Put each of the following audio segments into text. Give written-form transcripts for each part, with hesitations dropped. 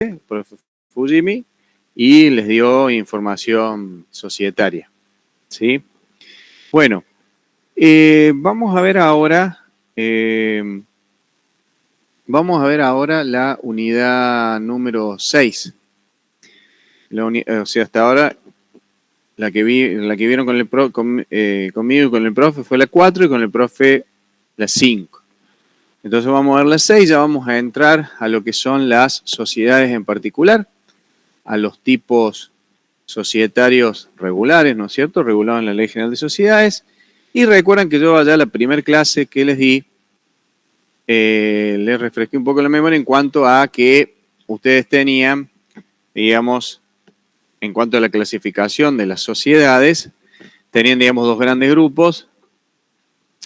el profe Fujimi, y les dio información societaria, ¿sí? Bueno, vamos a ver ahora la unidad número 6. O sea, hasta ahora la que vieron conmigo y con el profe fue la 4 y con el profe la 5. Entonces vamos a ver la 6, ya vamos a entrar a lo que son las sociedades en particular, a los tipos societarios regulares, ¿no es cierto? Regulados en la Ley General de Sociedades. Y recuerdan que yo allá la primera clase que les di, les refresqué un poco la memoria en cuanto a que ustedes tenían, digamos, en cuanto a la clasificación de las sociedades, tenían, digamos, dos grandes grupos.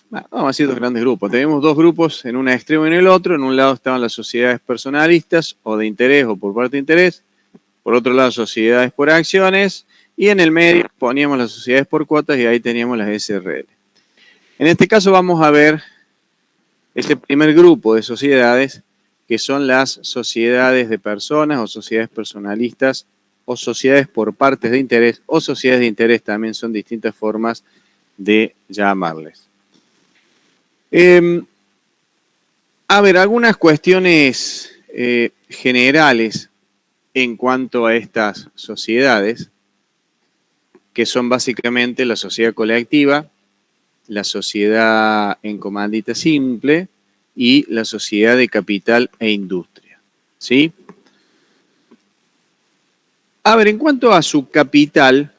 Vamos a decir dos grandes grupos. Tenemos dos grupos en un extremo y en el otro. En un lado estaban las sociedades personalistas o de interés o por parte de interés. Por otro lado, sociedades por acciones. Y en el medio poníamos las sociedades por cuotas y ahí teníamos las SRL. En este caso vamos a ver este primer grupo de sociedades que son las sociedades de personas o sociedades personalistas o sociedades por partes de interés o sociedades de interés, también son distintas formas de llamarles. A ver, algunas cuestiones generales en cuanto a estas sociedades, que son básicamente la sociedad colectiva, la sociedad en comandita simple y la sociedad de capital e industria, ¿sí? A ver, en cuanto a su capital,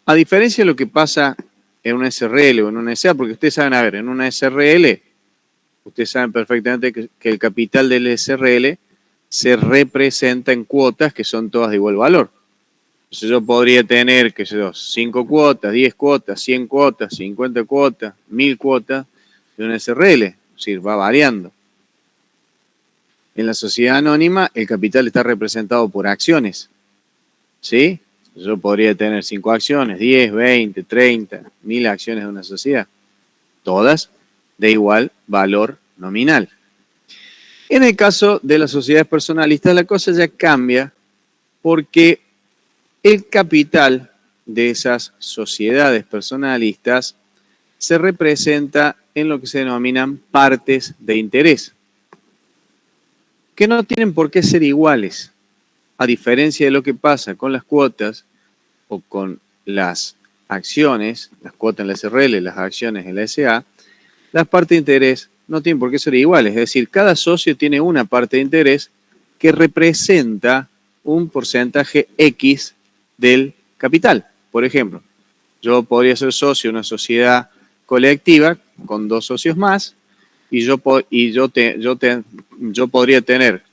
a diferencia de lo que pasa en una SRL o en una SA, porque ustedes saben, a ver, en una SRL, ustedes saben perfectamente que el capital del SRL se representa en cuotas que son todas de igual valor. Entonces yo podría tener, qué sé yo, 5 cuotas, 10 cuotas, 100 cuotas, 50 cuotas, 1000 cuotas de una SRL, es decir, va variando. En la sociedad anónima el capital está representado por acciones, ¿sí? Yo podría tener 5 acciones, 10, 20, 30, 1000 acciones de una sociedad, todas de igual valor nominal. En el caso de las sociedades personalistas la cosa ya cambia porque el capital de esas sociedades personalistas se representa en lo que se denominan partes de interés, que no tienen por qué ser iguales, a diferencia de lo que pasa con las cuotas o con las acciones, las cuotas en la SRL, las acciones en la SA, las partes de interés no tienen por qué ser iguales, es decir, cada socio tiene una parte de interés que representa un porcentaje X del capital. Por ejemplo, yo podría ser socio de una sociedad colectiva con 2 socios más y yo podría tener,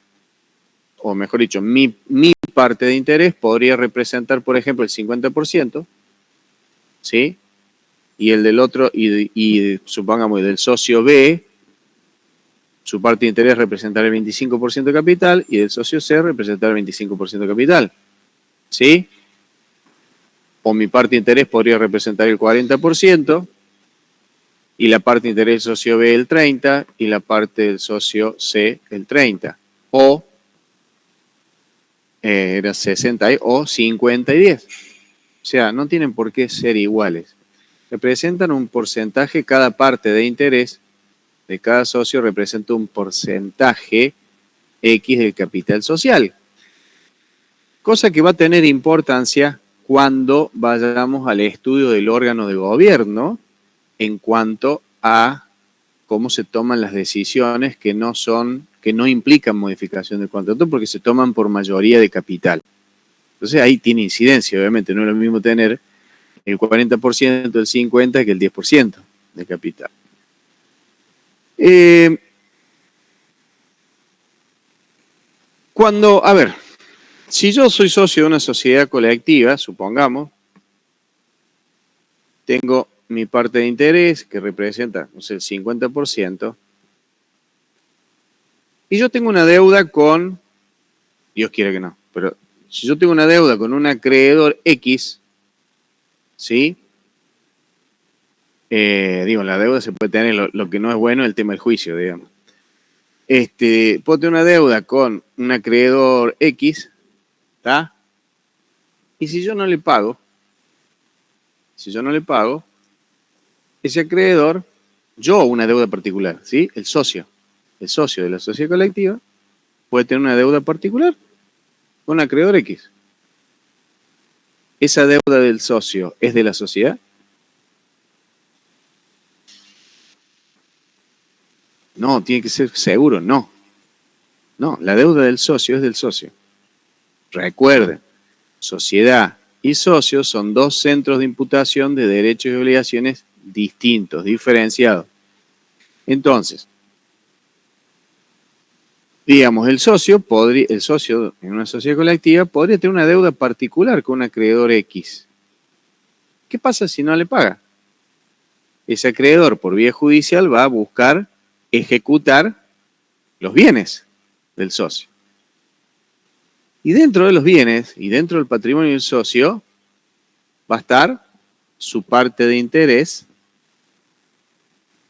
o mejor dicho, mi parte de interés podría representar, por ejemplo, el 50%, ¿sí? Y el del otro, y supongamos del socio B, su parte de interés representará el 25% de capital y del socio C representará el 25% de capital, ¿sí? O mi parte de interés podría representar el 40% y la parte de interés del socio B el 30% y la parte del socio C el 30%. O era 60 o 50 y 10. O sea, no tienen por qué ser iguales. Representan un porcentaje, cada parte de interés de cada socio representa un porcentaje X del capital social. Cosa que va a tener importancia cuando vayamos al estudio del órgano de gobierno en cuanto a cómo se toman las decisiones que no implican modificación del contrato porque se toman por mayoría de capital. Entonces ahí tiene incidencia, obviamente, no es lo mismo tener el 40%, el 50% que el 10% de capital. A ver, si yo soy socio de una sociedad colectiva, supongamos, tengo mi parte de interés que representa, no sé, el 50%, y yo tengo una deuda con, Dios quiera que no, pero si yo tengo una deuda con un acreedor X, ¿sí? La deuda se puede tener, lo que no es bueno es el tema del juicio, digamos. puedo tener una deuda con un acreedor X, ¿está? Y si yo no le pago, ese acreedor, yo una deuda particular, ¿sí? El socio de la sociedad colectiva, puede tener una deuda particular con un acreedor X. ¿Esa deuda del socio es de la sociedad? No, tiene que ser seguro, no. No, la deuda del socio es del socio. Recuerden, sociedad y socio son dos centros de imputación de derechos y obligaciones distintos, diferenciados. Entonces, digamos, el socio en una sociedad colectiva podría tener una deuda particular con un acreedor X. ¿Qué pasa si no le paga? Ese acreedor por vía judicial va a buscar ejecutar los bienes del socio. Y dentro de los bienes y dentro del patrimonio del socio va a estar su parte de interés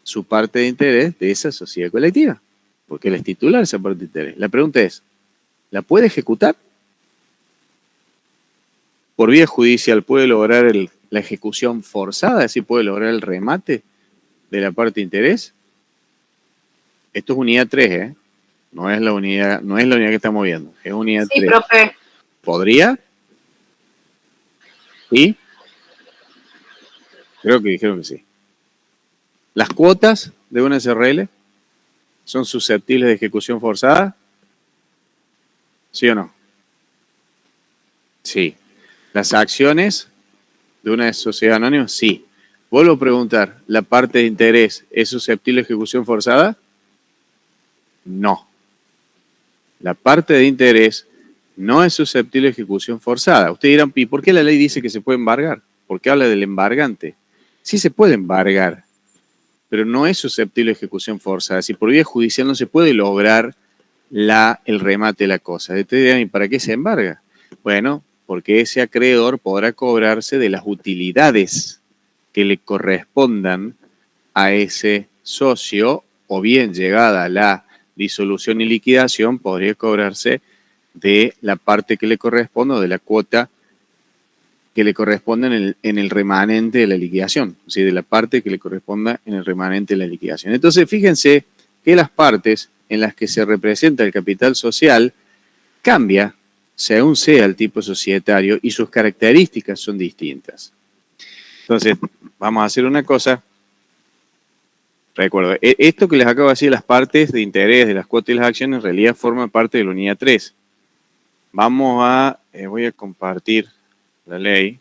de esa sociedad colectiva, porque él es titular de esa parte de interés. La pregunta es, ¿la puede ejecutar? Por vía judicial puede lograr la ejecución forzada, es decir, puede lograr el remate de la parte de interés. Esto es unidad 3, ¿eh? No es la unidad que estamos viendo, es unidad 3. Sí, profe. ¿Podría? ¿Sí? Creo que dijeron que sí. ¿Las cuotas de una SRL son susceptibles de ejecución forzada? ¿Sí o no? Sí. ¿Las acciones de una sociedad anónima? Sí. Vuelvo a preguntar, ¿la parte de interés es susceptible de ejecución forzada? No. La parte de interés no es susceptible de ejecución forzada. Ustedes dirán, ¿y por qué la ley dice que se puede embargar? ¿Por qué habla del embargante? Sí se puede embargar, pero no es susceptible de ejecución forzada. Si por vía judicial no se puede lograr el remate de la cosa. Ustedes dirán, ¿y para qué se embarga? Bueno, porque ese acreedor podrá cobrarse de las utilidades que le correspondan a ese socio, o bien llegada la disolución y liquidación, podría cobrarse de la parte que le corresponde o de la cuota que le corresponde en el remanente de la liquidación, o sea, de la parte que le corresponda en el remanente de la liquidación. Entonces, fíjense que las partes en las que se representa el capital social cambia según sea el tipo societario y sus características son distintas. Entonces, vamos a hacer una cosa. Recuerdo, esto que les acabo de decir, las partes de interés de las cuotas y las acciones, en realidad forman parte de la unidad 3. Voy a compartir la ley.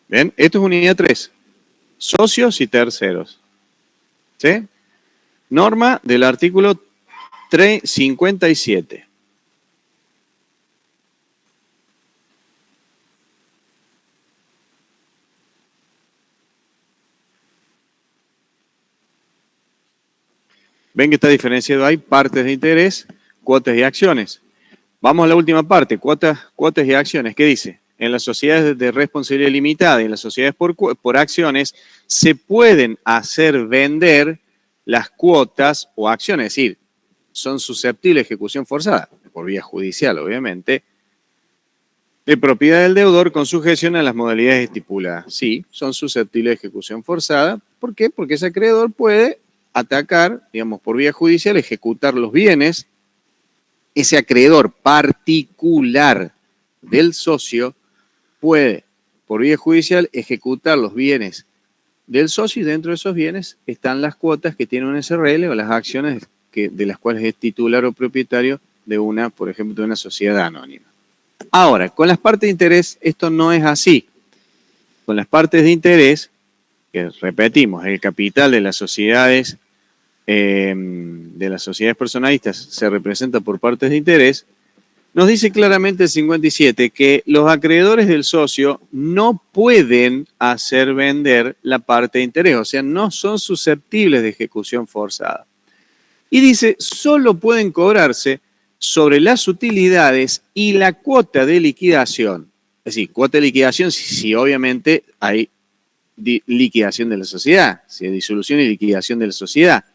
¿Ven? Esto es unidad 3. Socios y terceros. ¿Sí? Norma del artículo 357. Ven que está diferenciado ahí, partes de interés, cuotas y acciones. Vamos a la última parte, cuotas y acciones. ¿Qué dice? En las sociedades de responsabilidad limitada y en las sociedades por acciones se pueden hacer vender las cuotas o acciones, es decir, son susceptibles de ejecución forzada, por vía judicial, obviamente, de propiedad del deudor con sujeción a las modalidades estipuladas. Sí, son susceptibles de ejecución forzada. ¿Por qué? Porque ese acreedor puede atacar, digamos, por vía judicial, ejecutar los bienes. Ese acreedor particular del socio puede, por vía judicial, ejecutar los bienes del socio y dentro de esos bienes están las cuotas que tiene un SRL o las acciones de las cuales es titular o propietario de una, por ejemplo, de una sociedad anónima. Ahora, con las partes de interés esto no es así. Con las partes de interés, que repetimos, el capital de las sociedades personalistas se representa por partes de interés, nos dice claramente el 57 que los acreedores del socio no pueden hacer vender la parte de interés, o sea, no son susceptibles de ejecución forzada. Y dice, solo pueden cobrarse sobre las utilidades y la cuota de liquidación. Es decir, cuota de liquidación si obviamente hay liquidación de la sociedad, si hay disolución y liquidación de la sociedad.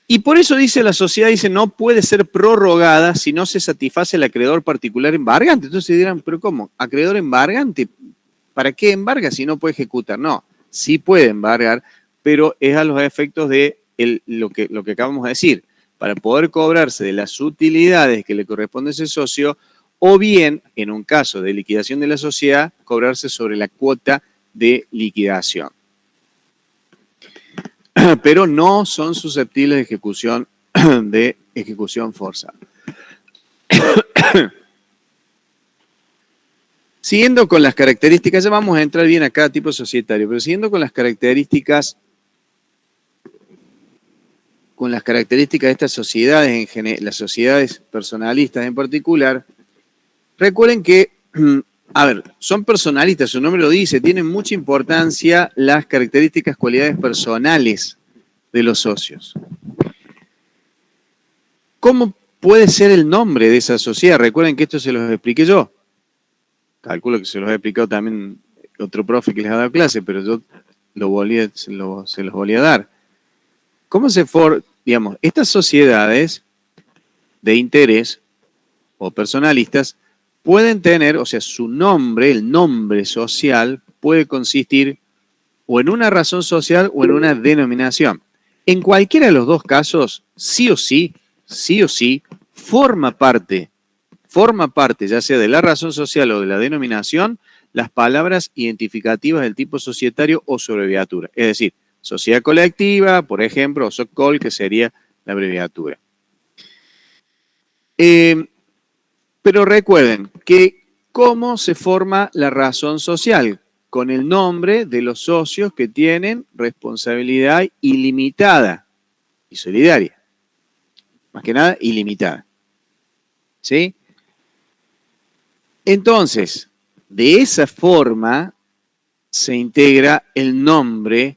Y por eso dice la sociedad, dice, no puede ser prorrogada si no se satisface el acreedor particular embargante. Entonces dirán, pero ¿cómo? ¿Acreedor embargante? ¿Para qué embarga si no puede ejecutar? No, sí puede embargar, pero es a los efectos de lo que acabamos de decir, para poder cobrarse de las utilidades que le corresponde a ese socio, o bien, en un caso de liquidación de la sociedad, cobrarse sobre la cuota de liquidación. Pero no son susceptibles de ejecución forzada. Siguiendo con las características, ya vamos a entrar bien a cada tipo societario, pero siguiendo con las características de estas sociedades, en general, las sociedades personalistas en particular, recuerden que, a ver, son personalistas, su nombre lo dice, tienen mucha importancia las características, cualidades personales de los socios. ¿Cómo puede ser el nombre de esa sociedad? Recuerden que esto se los expliqué yo. Calculo que se los he explicado también otro profe que les ha dado clase, pero yo se los volví a dar. ¿Cómo se forman, digamos, estas sociedades de interés o personalistas pueden tener, o sea, su nombre, el nombre social, puede consistir o en una razón social o en una denominación. En cualquiera de los dos casos, sí o sí, forma parte, ya sea de la razón social o de la denominación, las palabras identificativas del tipo societario o su abreviatura. Es decir, sociedad colectiva, por ejemplo, o SOCOL, que sería la abreviatura. Pero recuerden que cómo se forma la razón social, con el nombre de los socios que tienen responsabilidad ilimitada y solidaria. Más que nada, ilimitada. ¿Sí? Entonces, de esa forma se integra el nombre,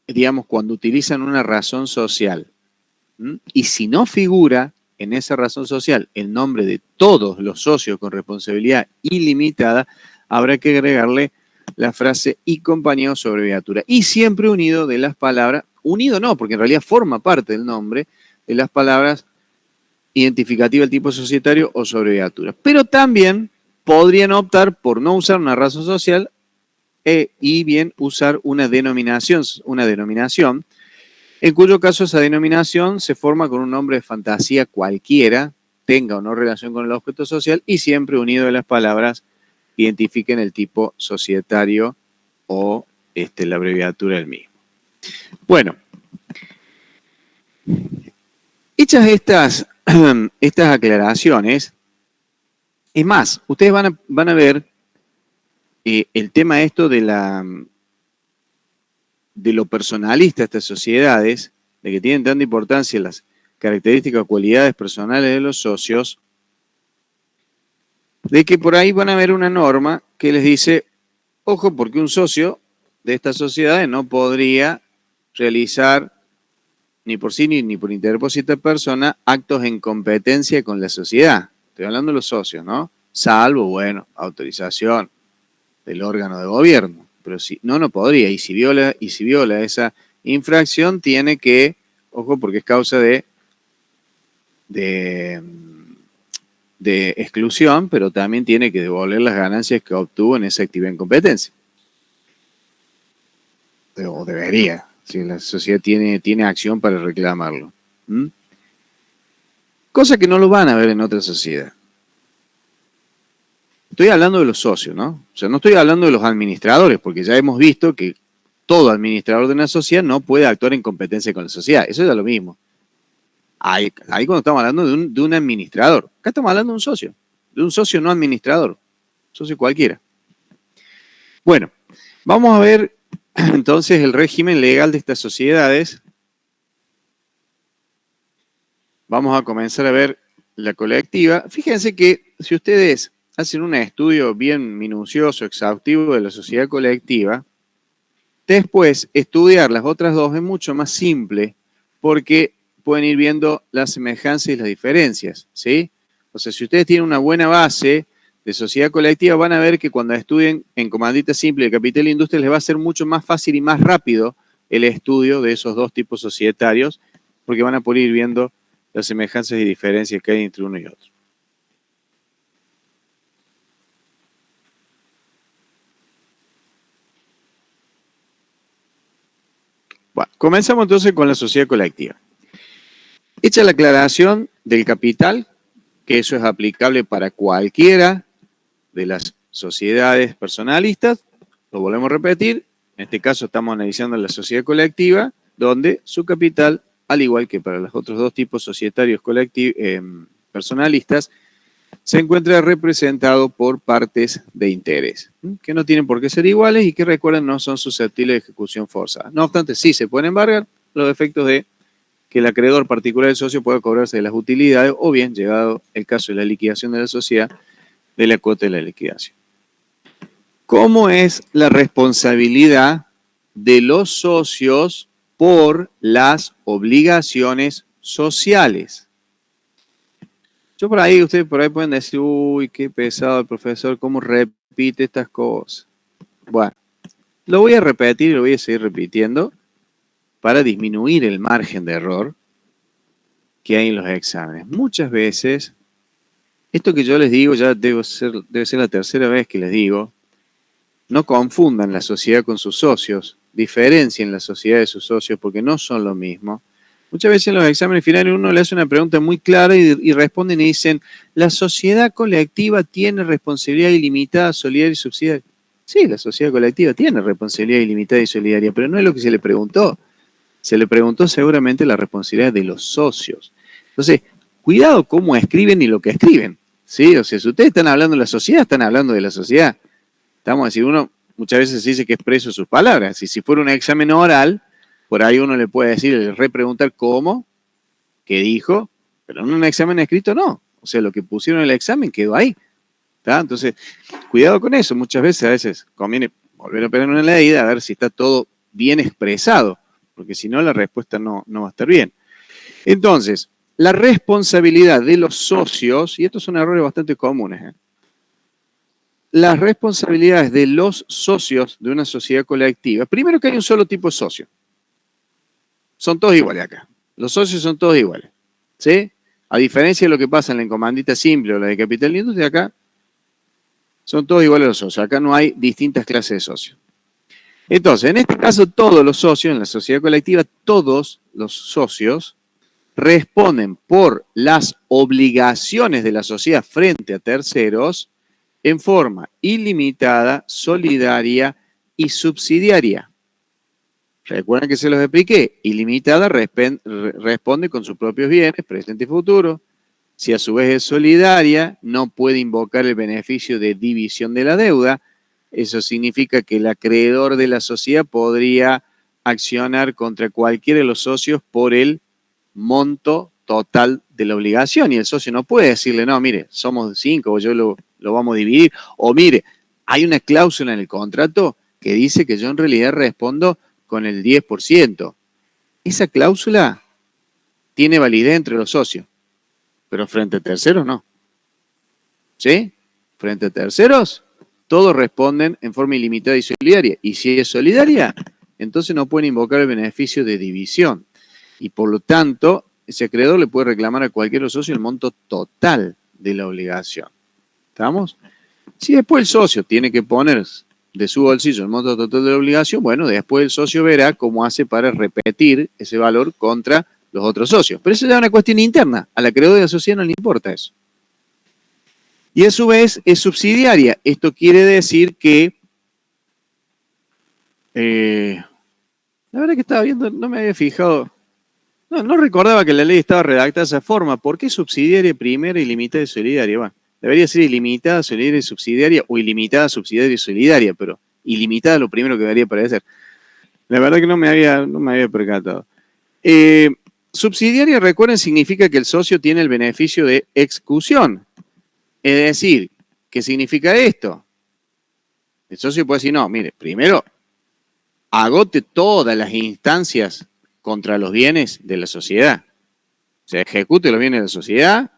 digamos, cuando utilizan una razón social. Y si no figura en esa razón social el nombre de todos los socios con responsabilidad ilimitada, habrá que agregarle la frase y compañía su abreviatura. Y siempre unido de las palabras, unido no, porque en realidad forma parte del nombre de las palabras identificativa del tipo societario o su abreviatura. Pero también podrían optar por no usar una razón social y bien usar una denominación, en cuyo caso esa denominación se forma con un nombre de fantasía cualquiera, tenga o no relación con el objeto social y siempre unido de las palabras identifiquen el tipo societario o la abreviatura del mismo. Bueno, hechas estas aclaraciones, es más, ustedes van a ver el tema esto de lo personalista de estas sociedades, de que tienen tanta importancia las características o cualidades personales de los socios, de que por ahí van a ver una norma que les dice, ojo, porque un socio de estas sociedades no podría realizar ni por sí ni por interpósito de persona actos en competencia con la sociedad. Estoy hablando de los socios, ¿no? Salvo, bueno, autorización del órgano de gobierno. Pero si no podría. Y si viola esa infracción, tiene que, ojo, porque es causa de exclusión, pero también tiene que devolver las ganancias que obtuvo en esa actividad en competencia. O debería, si la sociedad tiene acción para reclamarlo. Cosa que no lo van a ver en otra sociedad. Estoy hablando de los socios, ¿no? O sea, no estoy hablando de los administradores, porque ya hemos visto que todo administrador de una sociedad no puede actuar en competencia con la sociedad. Eso es lo mismo. Ahí cuando estamos hablando de un administrador. Acá estamos hablando de un socio no administrador, socio cualquiera. Bueno, vamos a ver entonces el régimen legal de estas sociedades. Vamos a comenzar a ver la colectiva. Fíjense que si ustedes hacen un estudio bien minucioso, exhaustivo de la sociedad colectiva, después estudiar las otras dos es mucho más simple porque pueden ir viendo las semejanzas y las diferencias, ¿sí? O sea, si ustedes tienen una buena base de sociedad colectiva van a ver que cuando estudien en comandita simple de capital e industria les va a ser mucho más fácil y más rápido el estudio de esos dos tipos societarios, porque van a poder ir viendo las semejanzas y diferencias que hay entre uno y otro. Bueno, comenzamos entonces con la sociedad colectiva. Hecha la aclaración del capital, que eso es aplicable para cualquiera de las sociedades personalistas, lo volvemos a repetir, en este caso estamos analizando la sociedad colectiva, donde su capital, al igual que para los otros dos tipos societarios personalistas, se encuentra representado por partes de interés, que no tienen por qué ser iguales y que, recuerden, no son susceptibles de ejecución forzada. No obstante, sí se pueden embargar los efectos de que el acreedor particular del socio pueda cobrarse de las utilidades o bien, llegado el caso de la liquidación de la sociedad, de la cuota de la liquidación. ¿Cómo es la responsabilidad de los socios por las obligaciones sociales? Ustedes por ahí pueden decir, uy, qué pesado el profesor, cómo repite estas cosas. Bueno, lo voy a repetir y lo voy a seguir repitiendo para disminuir el margen de error que hay en los exámenes. Muchas veces, esto que yo les digo ya debe ser la tercera vez que les digo, no confundan la sociedad con sus socios, diferencien la sociedad de sus socios porque no son lo mismo. Muchas veces en los exámenes finales uno le hace una pregunta muy clara y responden y dicen, ¿la sociedad colectiva tiene responsabilidad ilimitada, solidaria y subsidiaria? Sí, la sociedad colectiva tiene responsabilidad ilimitada y solidaria, pero no es lo que se le preguntó. Se le preguntó seguramente la responsabilidad de los socios. Entonces, cuidado cómo escriben y lo que escriben. ¿Sí? O sea, si ustedes están hablando de la sociedad, están hablando de la sociedad. Estamos a decir, uno muchas veces dice que expreso sus palabras. Y si fuera un examen oral, por ahí uno le puede decir, le repreguntar cómo, qué dijo, pero en un examen escrito no. O sea, lo que pusieron en el examen quedó ahí. ¿Tá? Entonces, cuidado con eso. Muchas veces conviene volver a pegar una leída a ver si está todo bien expresado, porque si no, la respuesta no va a estar bien. Entonces, la responsabilidad de los socios, y estos son errores bastante comunes, las responsabilidades de los socios de una sociedad colectiva, primero que hay un solo tipo de socio. Son todos iguales acá. Los socios son todos iguales. ¿Sí? A diferencia de lo que pasa en la encomandita simple o la de capital de industria, acá son todos iguales los socios. Acá no hay distintas clases de socios. Entonces, en este caso, todos los socios, en la sociedad colectiva, todos los socios responden por las obligaciones de la sociedad frente a terceros en forma ilimitada, solidaria y subsidiaria. Recuerden que se los expliqué. Ilimitada responde con sus propios bienes, presente y futuro. Si a su vez es solidaria, no puede invocar el beneficio de división de la deuda. Eso significa que el acreedor de la sociedad podría accionar contra cualquiera de los socios por el monto total de la obligación. Y el socio no puede decirle, no, mire, somos 5 o yo lo vamos a dividir. O mire, hay una cláusula en el contrato que dice que yo en realidad respondo con el 10%. Esa cláusula tiene validez entre los socios, pero frente a terceros no. ¿Sí? Frente a terceros, todos responden en forma ilimitada y solidaria. Y si es solidaria, entonces no pueden invocar el beneficio de división. Y por lo tanto, ese acreedor le puede reclamar a cualquier socio el monto total de la obligación. ¿Estamos? Si después el socio tiene que poner de su bolsillo el monto total de la obligación, bueno, después el socio verá cómo hace para repetir ese valor contra los otros socios. Pero eso ya es una cuestión interna. Al acreedor de la sociedad no le importa eso. Y a su vez es subsidiaria. Esto quiere decir que, la verdad que estaba viendo, no me había fijado, no recordaba que la ley estaba redactada de esa forma. ¿Por qué subsidiaria primera, ilimitada y solidaria? Bueno, debería ser ilimitada, solidaria y subsidiaria, o ilimitada, subsidiaria y solidaria, pero ilimitada es lo primero que debería aparecer. La verdad que no me había percatado. Subsidiaria, recuerden, significa que el socio tiene el beneficio de execución. Es decir, ¿qué significa esto? El socio puede decir, no, mire, primero agote todas las instancias contra los bienes de la sociedad. Se ejecute los bienes de la sociedad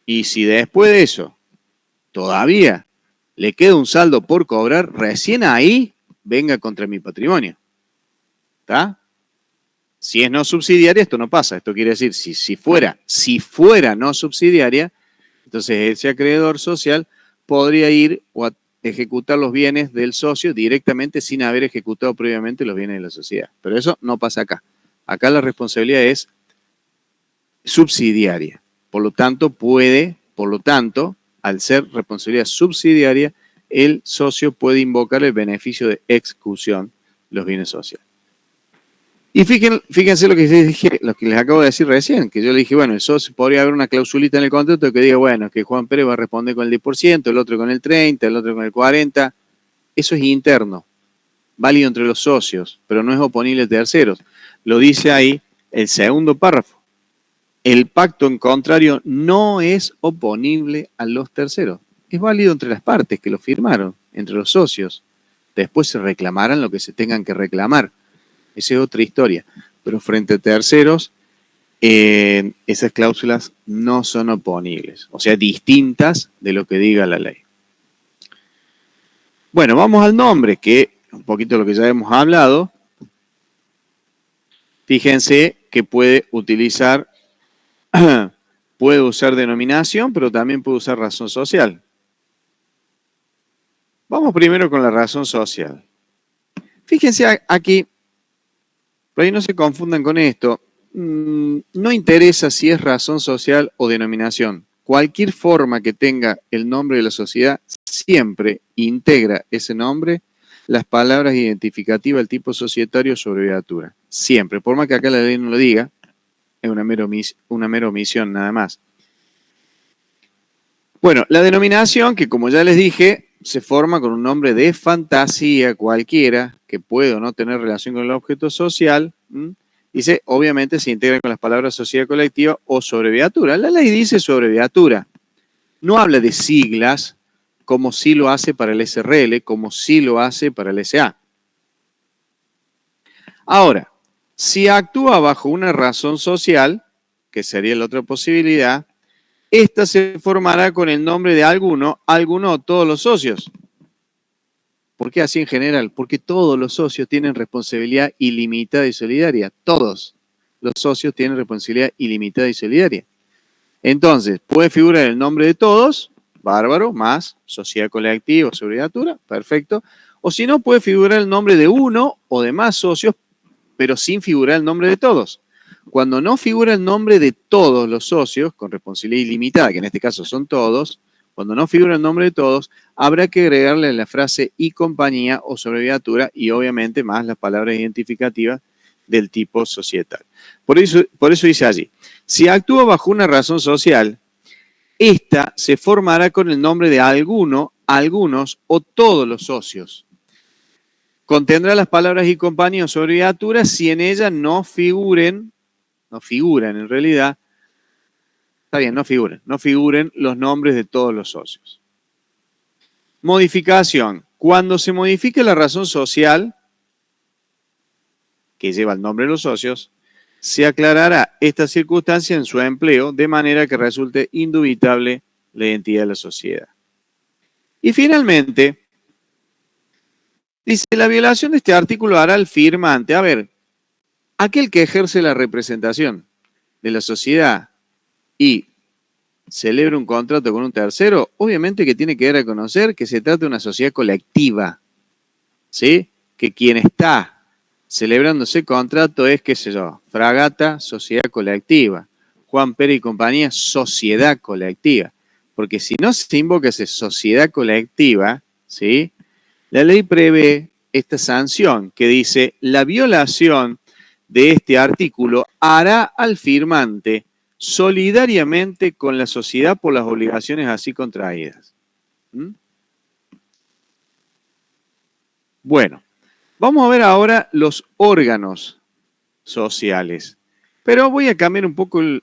y si después de eso todavía le queda un saldo por cobrar, recién ahí venga contra mi patrimonio. ¿Está? Si es no subsidiaria, esto no pasa. Esto quiere decir, si fuera no subsidiaria, entonces ese acreedor social podría ir o a ejecutar los bienes del socio directamente sin haber ejecutado previamente los bienes de la sociedad. Pero eso no pasa acá. Acá la responsabilidad es subsidiaria. Por lo tanto, al ser responsabilidad subsidiaria, el socio puede invocar el beneficio de ejecución de los bienes sociales. Y fíjense lo que les acabo de decir recién, que yo le dije, bueno, el socio podría haber una clausulita en el contrato que diga, bueno, que Juan Pérez va a responder con el 10%, el otro con el 30%, el otro con el 40%. Eso es interno, válido entre los socios, pero no es oponible a terceros. Lo dice ahí el segundo párrafo. El pacto en contrario no es oponible a los terceros. Es válido entre las partes que lo firmaron, entre los socios. Después se reclamarán lo que se tengan que reclamar. Esa es otra historia. Pero frente a terceros, esas cláusulas no son oponibles. O sea, distintas de lo que diga la ley. Bueno, vamos al nombre, que un poquito lo que ya hemos hablado. Fíjense que puede usar denominación, pero también puede usar razón social. Vamos primero con la razón social. Fíjense aquí, por ahí no se confundan con esto. No interesa si es razón social o denominación. Cualquier forma que tenga el nombre de la sociedad siempre integra ese nombre las palabras identificativas del tipo societario o abreviatura. Siempre. Por más que acá la ley no lo diga, es una mera omisión nada más. Bueno, la denominación, que como ya les dije, se forma con un nombre de fantasía cualquiera, que puede o no tener relación con el objeto social. Dice, obviamente se integra con las palabras sociedad colectiva o abreviatura. La ley dice abreviatura. No habla de siglas, como sí lo hace para el SRL, como sí lo hace para el SA. Ahora, si actúa bajo una razón social, que sería la otra posibilidad, esta se formará con el nombre de alguno o todos los socios. ¿Por qué así en general? Porque todos los socios tienen responsabilidad ilimitada y solidaria. Todos los socios tienen responsabilidad ilimitada y solidaria. Entonces, puede figurar el nombre de todos, bárbaro, más sociedad colectiva o abreviatura, perfecto. O si no, puede figurar el nombre de uno o de más socios, pero sin figurar el nombre de todos. Cuando no figura el nombre de todos los socios, con responsabilidad ilimitada, que en este caso son todos, cuando no figura el nombre de todos, habrá que agregarle la frase y compañía o abreviatura y obviamente más las palabras identificativas del tipo societal. Por eso dice allí, si actúa bajo una razón social, esta se formará con el nombre de alguno, algunos o todos los socios. Contendrá las palabras y compañía o abreviatura si en ella no figuren en realidad, está bien, no figuren los nombres de todos los socios. Modificación. Cuando se modifique la razón social, que lleva el nombre de los socios, se aclarará esta circunstancia en su empleo de manera que resulte indubitable la identidad de la sociedad. Y finalmente, dice, la violación de este artículo hará al firmante. A ver, aquel que ejerce la representación de la sociedad y celebra un contrato con un tercero, obviamente que tiene que reconocer que se trata de una sociedad colectiva, ¿sí? Que quien está celebrando ese contrato es, qué sé yo, Fragata, sociedad colectiva, Juan Pérez y compañía, sociedad colectiva. Porque si no se invoca esa sociedad colectiva, ¿sí? La ley prevé esta sanción que dice, la violación de este artículo hará al firmante solidariamente con la sociedad por las obligaciones así contraídas. Bueno, vamos a ver ahora los órganos sociales. Pero voy a cambiar un poco el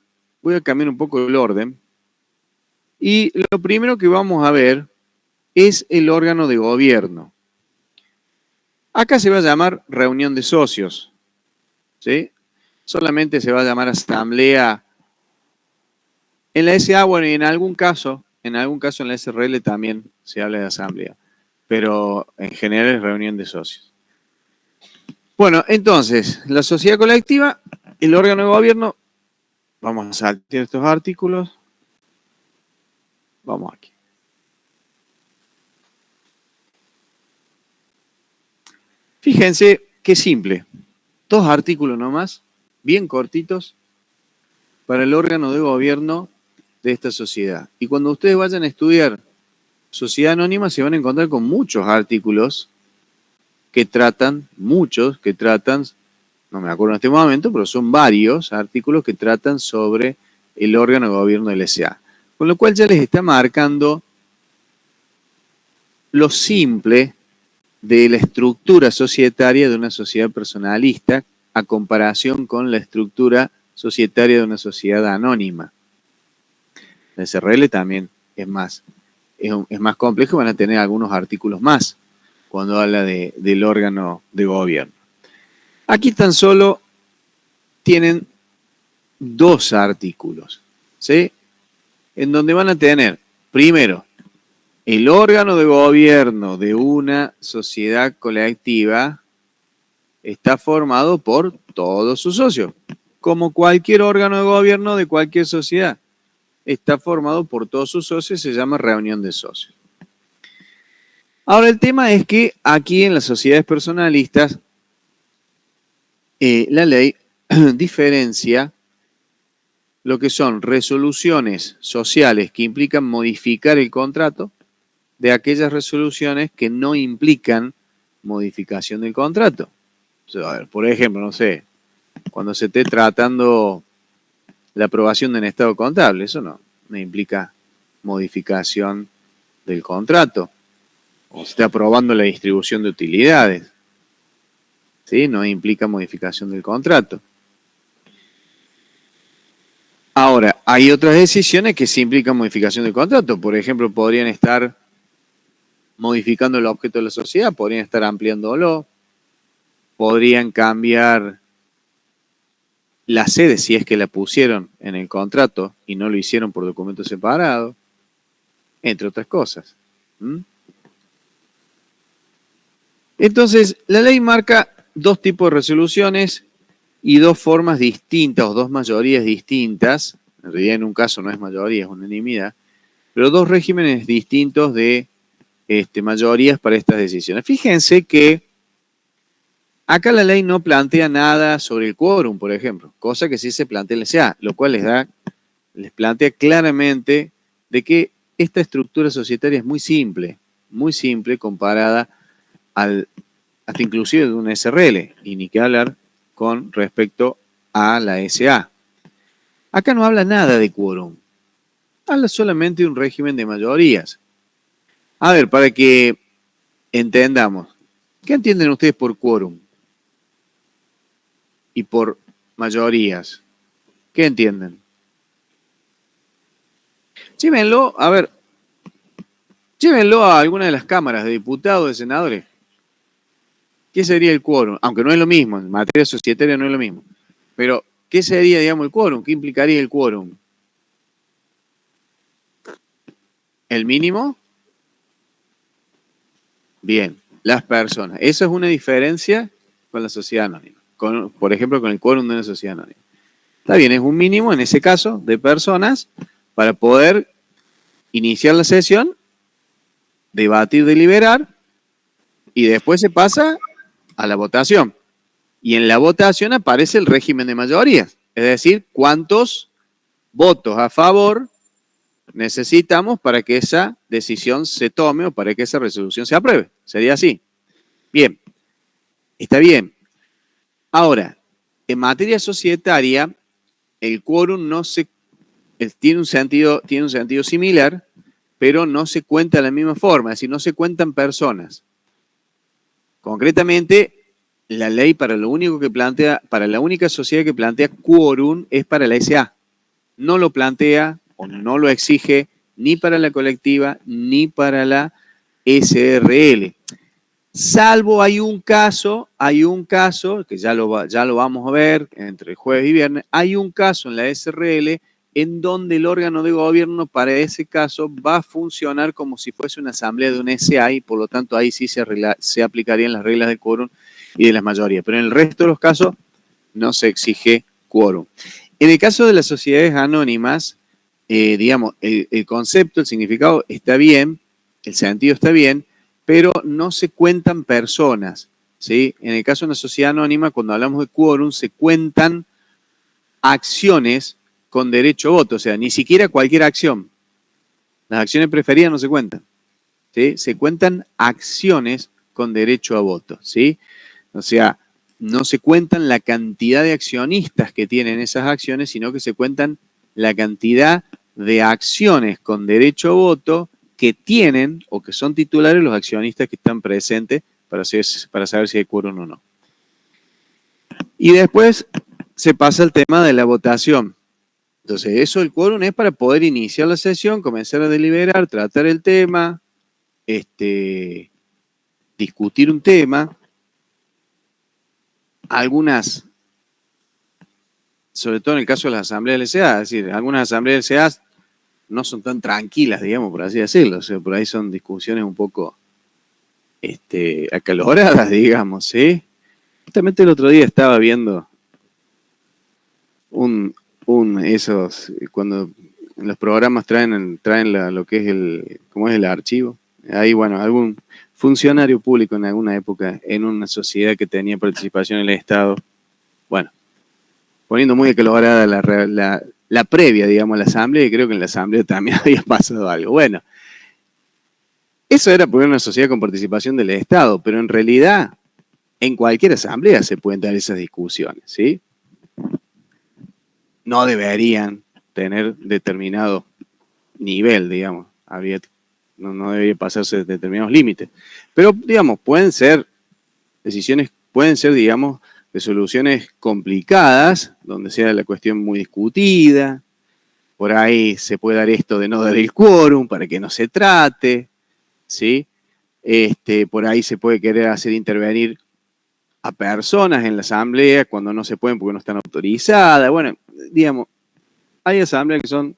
orden. Y lo primero que vamos a ver es el órgano de gobierno. Acá se va a llamar reunión de socios, ¿sí? Solamente se va a llamar asamblea. En la SA, bueno, y en algún caso, en algún caso en la SRL también se habla de asamblea, pero en general es reunión de socios. Bueno, entonces, la sociedad colectiva, el órgano de gobierno, vamos a saltar estos artículos, vamos aquí. Fíjense qué simple, 2 artículos nomás, bien cortitos, para el órgano de gobierno de esta sociedad. Y cuando ustedes vayan a estudiar sociedad anónima se van a encontrar con muchos artículos que tratan, no me acuerdo en este momento, pero son varios artículos que tratan sobre el órgano de gobierno del SA. Con lo cual ya les está marcando lo simple de la estructura societaria de una sociedad personalista a comparación con la estructura societaria de una sociedad anónima. La SRL también es más complejo, van a tener algunos artículos más cuando habla del órgano de gobierno. Aquí tan solo tienen 2 artículos, ¿sí? En donde van a tener, primero, el órgano de gobierno de una sociedad colectiva está formado por todos sus socios, como cualquier órgano de gobierno de cualquier sociedad. Está formado por todos sus socios, se llama reunión de socios. Ahora, el tema es que aquí en las sociedades personalistas, la ley diferencia lo que son resoluciones sociales que implican modificar el contrato de aquellas resoluciones que no implican modificación del contrato. O sea, a ver, por ejemplo, no sé, cuando se esté tratando la aprobación de un estado contable, eso no implica modificación del contrato. O se está aprobando la distribución de utilidades, ¿sí? No implica modificación del contrato. Ahora, hay otras decisiones que sí implican modificación del contrato. Por ejemplo, podrían estar modificando el objeto de la sociedad, podrían estar ampliándolo, podrían cambiar la sede si es que la pusieron en el contrato y no lo hicieron por documento separado, entre otras cosas. Entonces, la ley marca 2 tipos de resoluciones y 2 formas distintas o 2 mayorías distintas. En realidad, en un caso no es mayoría, es unanimidad, pero 2 regímenes distintos de mayorías para estas decisiones. Fíjense que acá la ley no plantea nada sobre el quórum, por ejemplo, cosa que sí se plantea en el SA, lo cual les plantea claramente de que esta estructura societaria es muy simple comparada hasta inclusive de una SRL, y ni que hablar con respecto a la SA. Acá no habla nada de quórum, habla solamente de un régimen de mayorías. A ver, para que entendamos, ¿qué entienden ustedes por quórum? Y por mayorías, ¿qué entienden? Llévenlo a alguna de las cámaras de diputados, de senadores. ¿Qué sería el quórum? Aunque no es lo mismo, en materia societaria no es lo mismo. Pero, ¿qué sería, digamos, el quórum? ¿Qué implicaría el quórum? ¿El mínimo? Bien, las personas. Esa es una diferencia con la sociedad anónima. Por ejemplo, con el quórum de una sociedad anónima. Está bien, es un mínimo, en ese caso, de personas para poder iniciar la sesión, debatir, deliberar, y después se pasa a la votación. Y en la votación aparece el régimen de mayorías, es decir, cuántos votos a favor necesitamos para que esa decisión se tome o para que esa resolución se apruebe. Sería así. Bien, está bien. Ahora, en materia societaria, el quórum tiene un sentido similar, pero no se cuenta de la misma forma, es decir, no se cuentan personas. Concretamente, la ley para la única sociedad que plantea quórum es para la SA. No lo plantea o no lo exige ni para la colectiva ni para la SRL. Salvo hay un caso que ya lo vamos a ver entre jueves y viernes, hay un caso en la SRL en donde el órgano de gobierno para ese caso va a funcionar como si fuese una asamblea de un SA y por lo tanto ahí sí se aplicarían las reglas del quórum y de las mayorías. Pero en el resto de los casos no se exige quórum. En el caso de las sociedades anónimas, digamos, el concepto, el significado está bien, el sentido está bien, pero no se cuentan personas, ¿sí? En el caso de una sociedad anónima, cuando hablamos de quórum, se cuentan acciones con derecho a voto, o sea, ni siquiera cualquier acción. Las acciones preferidas no se cuentan, ¿sí? Se cuentan acciones con derecho a voto, ¿sí? O sea, no se cuentan la cantidad de accionistas que tienen esas acciones, sino que se cuentan la cantidad de acciones con derecho a voto que tienen o que son titulares los accionistas que están presentes para saber si hay quórum o no. Y después se pasa al tema de la votación. Entonces, eso, el quórum es para poder iniciar la sesión, comenzar a deliberar, tratar el tema, discutir un tema. Algunas, sobre todo en el caso de las asambleas LCA, es decir, algunas asambleas LCA no son tan tranquilas, digamos, por así decirlo. O sea, por ahí son discusiones un poco acaloradas, digamos, ¿sí? Justamente el otro día estaba viendo esos, cuando en los programas traen lo que es ¿cómo es el archivo? Ahí, bueno, algún funcionario público en alguna época, en una sociedad que tenía participación en el Estado, bueno, poniendo muy acalorada la previa, digamos, a la asamblea, y creo que en la asamblea también había pasado algo. Bueno, eso era por una sociedad con participación del Estado, pero en realidad en cualquier asamblea se pueden dar esas discusiones, ¿sí? No deberían tener determinado nivel, digamos. No debería pasarse determinados límites. Pero, digamos, pueden ser decisiones, digamos, resoluciones complicadas, donde sea la cuestión muy discutida. Por ahí se puede dar esto de no dar el quórum para que no se trate, ¿sí? Por ahí se puede querer hacer intervenir a personas en la asamblea cuando no se pueden porque no están autorizadas. Bueno, digamos, hay asambleas que son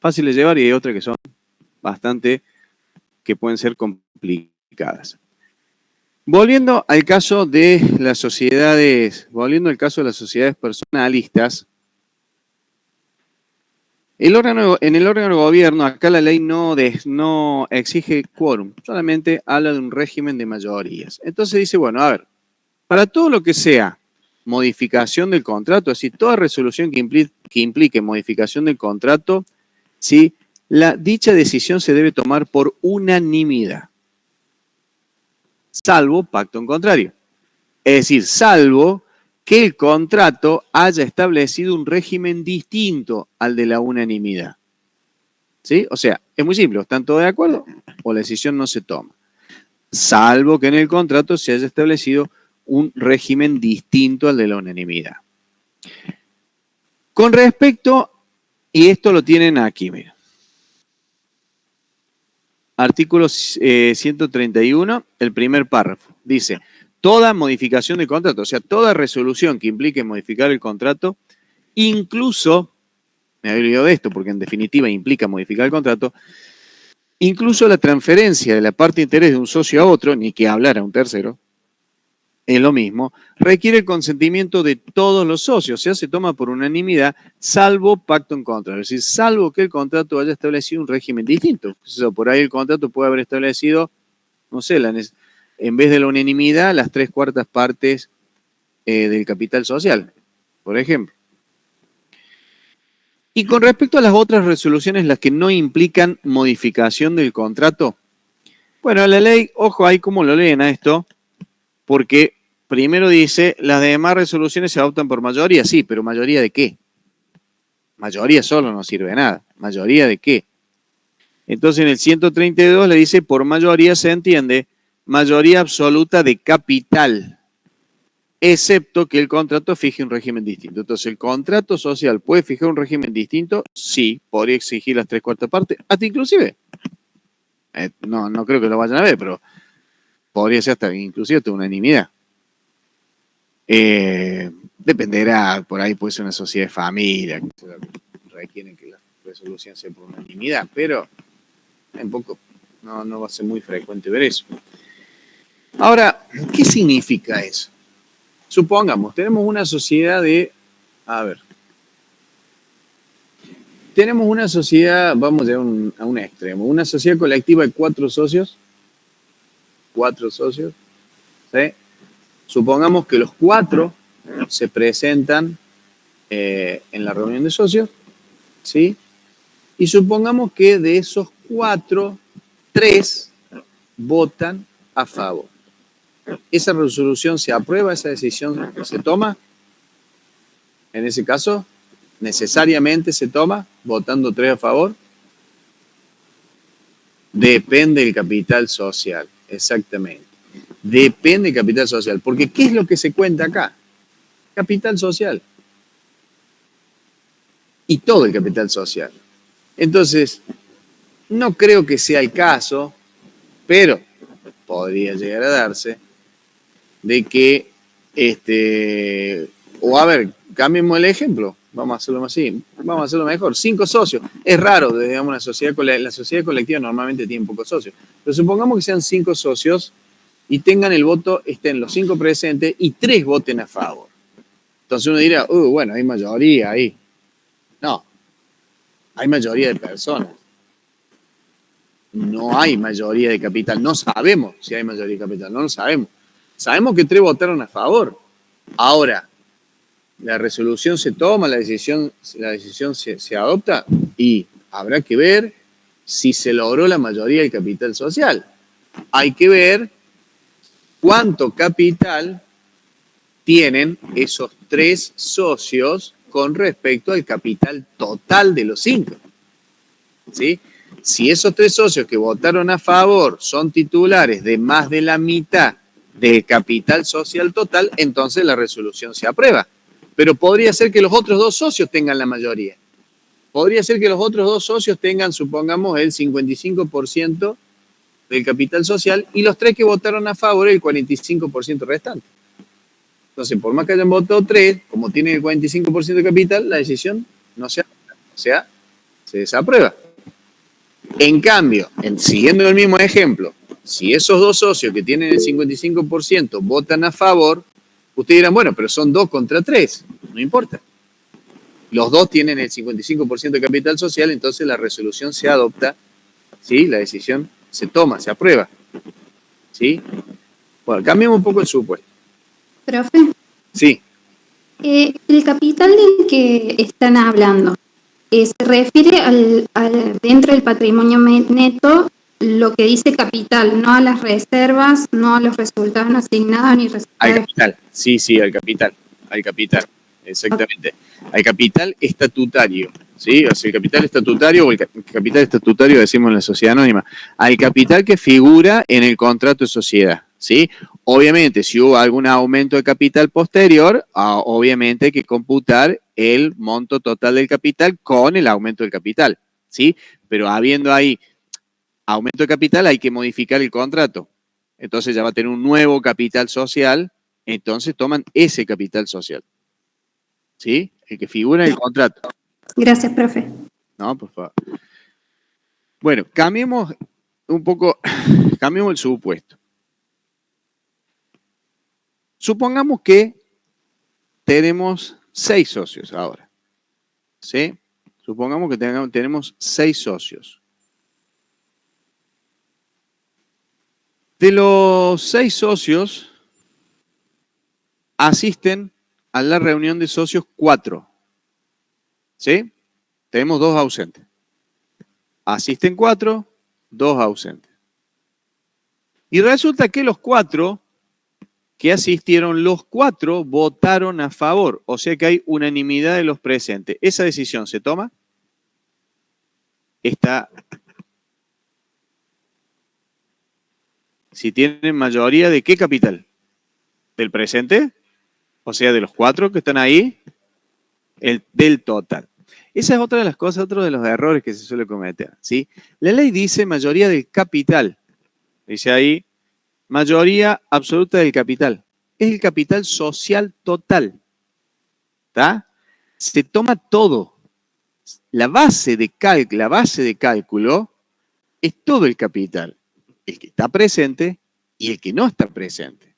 fáciles de llevar y hay otras que son que pueden ser complicadas. Volviendo al caso de las sociedades personalistas, en el órgano de gobierno, acá la ley no exige quórum, solamente habla de un régimen de mayorías. Entonces dice, bueno, a ver, para todo lo que sea modificación del contrato, es decir, toda resolución que implique modificación del contrato, ¿sí? Dicha decisión se debe tomar por unanimidad, salvo pacto en contrario. Es decir, salvo que el contrato haya establecido un régimen distinto al de la unanimidad. ¿Sí? O sea, es muy simple, ¿están todos de acuerdo? O la decisión no se toma. Salvo que en el contrato se haya establecido un régimen distinto al de la unanimidad. Con respecto, y esto lo tienen aquí, miren. Artículo 131, el primer párrafo. Dice, toda modificación de contrato, o sea, toda resolución que implique modificar el contrato, incluso, me había olvidado de esto porque en definitiva implica modificar el contrato, incluso la transferencia de la parte de interés de un socio a otro, ni que hablar a un tercero, es lo mismo, requiere el consentimiento de todos los socios, o sea, se toma por unanimidad, salvo pacto en contra, es decir, salvo que el contrato haya establecido un régimen distinto. O sea, por ahí el contrato puede haber establecido, no sé, en vez de la unanimidad, las 3/4 partes del capital social, por ejemplo. Y con respecto a las otras resoluciones, las que no implican modificación del contrato, bueno, la ley, ojo ahí cómo lo leen a esto, porque primero dice, las demás resoluciones se adoptan por mayoría, sí, pero ¿mayoría de qué? Mayoría solo no sirve de nada. ¿Mayoría de qué? Entonces en el 132 le dice, por mayoría se entiende mayoría absoluta de capital, excepto que el contrato fije un régimen distinto. Entonces, ¿el contrato social puede fijar un régimen distinto? Sí, podría exigir las 3/4 partes, hasta inclusive. No creo que lo vayan a ver, pero podría ser inclusive hasta unanimidad. Dependerá, por ahí puede ser una sociedad de familia, que requieren que resolución sea por unanimidad, pero tampoco no va a ser muy frecuente ver eso. Ahora, ¿qué significa eso? Supongamos, tenemos una sociedad tenemos una sociedad, vamos a llegar a un extremo, una sociedad colectiva de 4 socios, ¿sí? Supongamos que los 4 se presentan en la reunión de socios, ¿sí? Y supongamos que de esos 4, 3 votan a favor. ¿Esa resolución se aprueba? ¿Esa decisión se toma? En ese caso, ¿necesariamente se toma votando 3 a favor? Depende del capital social, exactamente. Depende del capital social, porque ¿qué es lo que se cuenta acá? Capital social. Y todo el capital social. Entonces, no creo que sea el caso, pero podría llegar a darse, de que, cambiemos el ejemplo, vamos a hacerlo así, vamos a hacerlo mejor, 5 socios, es raro, digamos, la sociedad colectiva normalmente tiene pocos socios, pero supongamos que sean 5 socios y tengan el voto, estén los 5 presentes y 3 voten a favor. Entonces uno dirá, bueno, hay mayoría ahí. No, hay mayoría de personas. No hay mayoría de capital. No sabemos si hay mayoría de capital. No lo sabemos. Sabemos que 3 votaron a favor. Ahora, la resolución se toma, la decisión se adopta y habrá que ver si se logró la mayoría del capital social. Hay que ver cuánto capital tienen esos 3 socios con respecto al capital total de los 5. ¿Sí? Si esos 3 socios que votaron a favor son titulares de más de la mitad del capital social total, entonces la resolución se aprueba. Pero podría ser que los otros 2 socios tengan la mayoría. Podría ser que los otros 2 socios tengan, supongamos, el 55% del capital social y los 3 que votaron a favor el 45% restante. Entonces, por más que hayan votado 3, como tienen el 45% de capital, la decisión no se aprueba, o sea, se desaprueba. En cambio, siguiendo el mismo ejemplo, si esos 2 socios que tienen el 55% votan a favor, ustedes dirán, bueno, pero son 2 contra 3, no importa. Los 2 tienen el 55% de capital social, entonces la resolución se adopta, ¿sí? La decisión se toma, se aprueba. ¿Sí? Bueno, cambiemos un poco el supuesto. Profe. Sí. El capital del que están hablando, ¿se refiere dentro del patrimonio neto lo que dice capital, no a las reservas, no a los resultados no asignados ni resultados? Al capital, sí, al capital, exactamente. Al capital estatutario, ¿sí? O sea, el capital estatutario o el capital estatutario, decimos en la sociedad anónima, al capital que figura en el contrato de sociedad, ¿sí? Obviamente, si hubo algún aumento de capital posterior, obviamente hay que computar el monto total del capital con el aumento del capital, ¿sí? Pero habiendo ahí aumento de capital, hay que modificar el contrato. Entonces ya va a tener un nuevo capital social, entonces toman ese capital social. ¿Sí? El que figura en el contrato. Gracias, profe. No, por favor. Bueno, cambiemos un poco, cambiemos el supuesto. Supongamos que tenemos 6 socios ahora. ¿Sí? Supongamos que tenemos 6 socios. De los 6 socios, asisten a la reunión de socios 4. ¿Sí? Tenemos 2 ausentes. Asisten 4, 2 ausentes. Y resulta que los 4 que asistieron, los 4 votaron a favor. O sea que hay unanimidad de los presentes. ¿Esa decisión se toma? Si tienen mayoría, ¿de qué capital? ¿Del presente? O sea, de los 4 que están ahí, del total. Esa es otra de las cosas, otro de los errores que se suele cometer, ¿sí? La ley dice mayoría del capital. Dice ahí, mayoría absoluta del capital. Es el capital social total. ¿Está? Se toma todo. La base de cálculo es todo el capital, el que está presente y el que no está presente.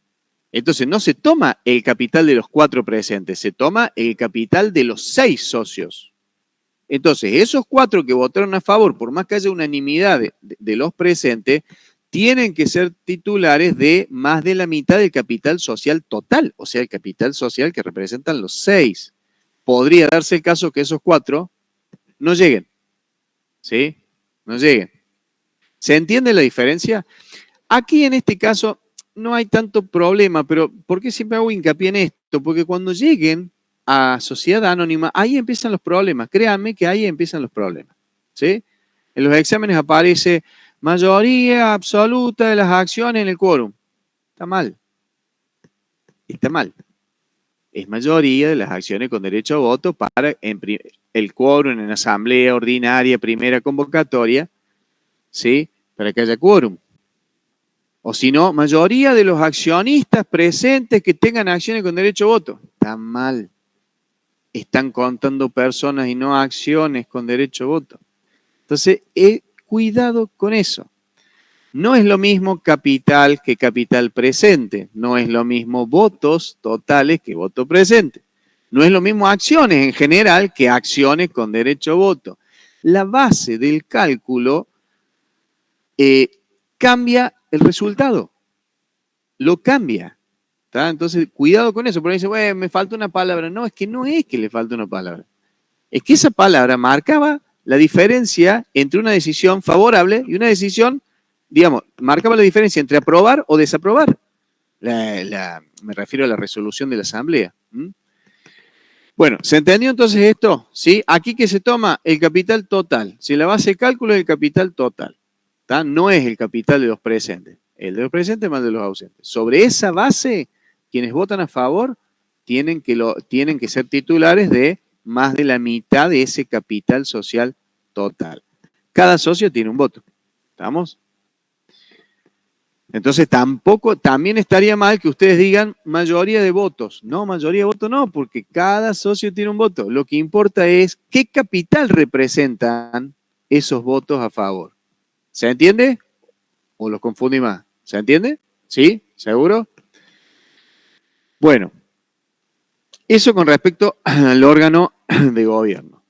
Entonces no se toma el capital de los 4 presentes, se toma el capital de los 6 socios. Entonces, esos 4 que votaron a favor, por más que haya unanimidad de los presentes, tienen que ser titulares de más de la mitad del capital social total, o sea, el capital social que representan los 6. Podría darse el caso que esos 4 no lleguen, ¿sí? No lleguen. ¿Se entiende la diferencia? Aquí en este caso no hay tanto problema, pero ¿por qué siempre hago hincapié en esto? Porque cuando lleguen a sociedad anónima, ahí empiezan los problemas. Créanme que ahí empiezan los problemas, ¿sí? En los exámenes aparece mayoría absoluta de las acciones en el quórum. Está mal. Está mal. Es mayoría de las acciones con derecho a voto para el quórum en asamblea ordinaria, primera convocatoria, ¿sí? Para que haya quórum. O si no, mayoría de los accionistas presentes que tengan acciones con derecho a voto. Está mal. Están contando personas y no acciones con derecho a voto. Entonces, cuidado con eso. No es lo mismo capital que capital presente. No es lo mismo votos totales que voto presente. No es lo mismo acciones en general que acciones con derecho a voto. La base del cálculo cambia el resultado. Lo cambia. ¿Tá? Entonces, cuidado con eso. Porque dice, bueno, me falta una palabra. No, es que no es que le falta una palabra. Es que esa palabra marcaba la diferencia entre una decisión favorable y una decisión, digamos, marcaba la diferencia entre aprobar o desaprobar. Me refiero a la resolución de la asamblea. Bueno, ¿se entendió entonces esto? ¿Sí? Aquí que se toma el capital total. Si la base de cálculo es el capital total. ¿Tá? No es el capital de los presentes. El de los presentes más de los ausentes. Sobre esa base, quienes votan a favor tienen que ser titulares de más de la mitad de ese capital social total. Cada socio tiene un voto. ¿Estamos? Entonces también estaría mal que ustedes digan mayoría de votos. No, mayoría de votos no, porque cada socio tiene un voto. Lo que importa es qué capital representan esos votos a favor. ¿Se entiende? ¿O los confundí más? ¿Se entiende? ¿Sí? ¿Seguro? Bueno, eso con respecto al órgano de gobierno.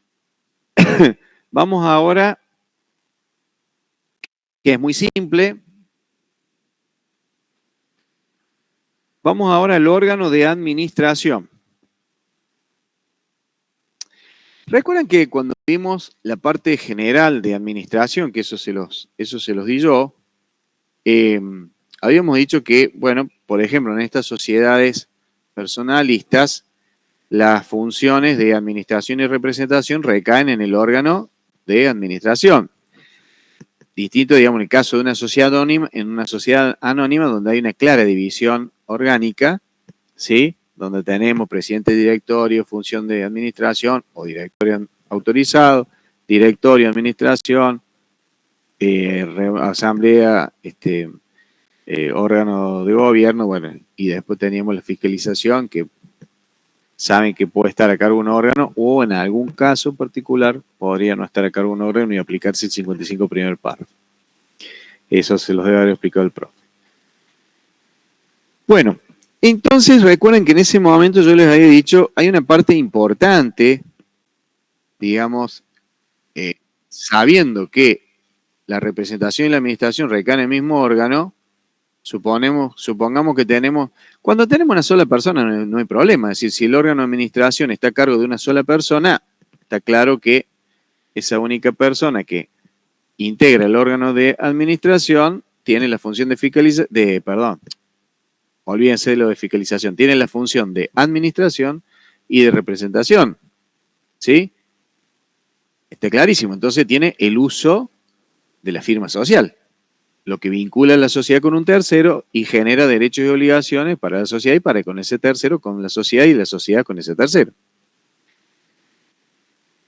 Vamos ahora, que es muy simple, vamos ahora al órgano de administración. Recuerdan que cuando vimos la parte general de administración, que eso se los di yo, habíamos dicho que, bueno, por ejemplo, en estas sociedades personalistas, las funciones de administración y representación recaen en el órgano de administración. Distinto, digamos, en el caso de una sociedad anónima, en una sociedad anónima donde hay una clara división orgánica, ¿sí? Donde tenemos presidente de directorio, función de administración o directorio autorizado, directorio de administración, asamblea, órgano de gobierno, bueno, y después teníamos la fiscalización que saben que puede estar a cargo de un órgano o en algún caso particular podría no estar a cargo de un órgano y aplicarse el 55 primer párrafo. Eso se los debe haber explicado el profe. Bueno, entonces recuerden que en ese momento yo les había dicho, hay una parte importante, digamos, sabiendo que la representación y la administración recaen en el mismo órgano, supongamos que cuando tenemos una sola persona no hay problema, es decir, si el órgano de administración está a cargo de una sola persona, está claro que esa única persona que integra el órgano de administración tiene la función de fiscalización, olvídense de lo de fiscalización, tiene la función de administración y de representación, ¿sí? Está clarísimo, entonces tiene el uso de la firma social, lo que vincula a la sociedad con un tercero y genera derechos y obligaciones para la sociedad y para con ese tercero, con la sociedad y la sociedad con ese tercero.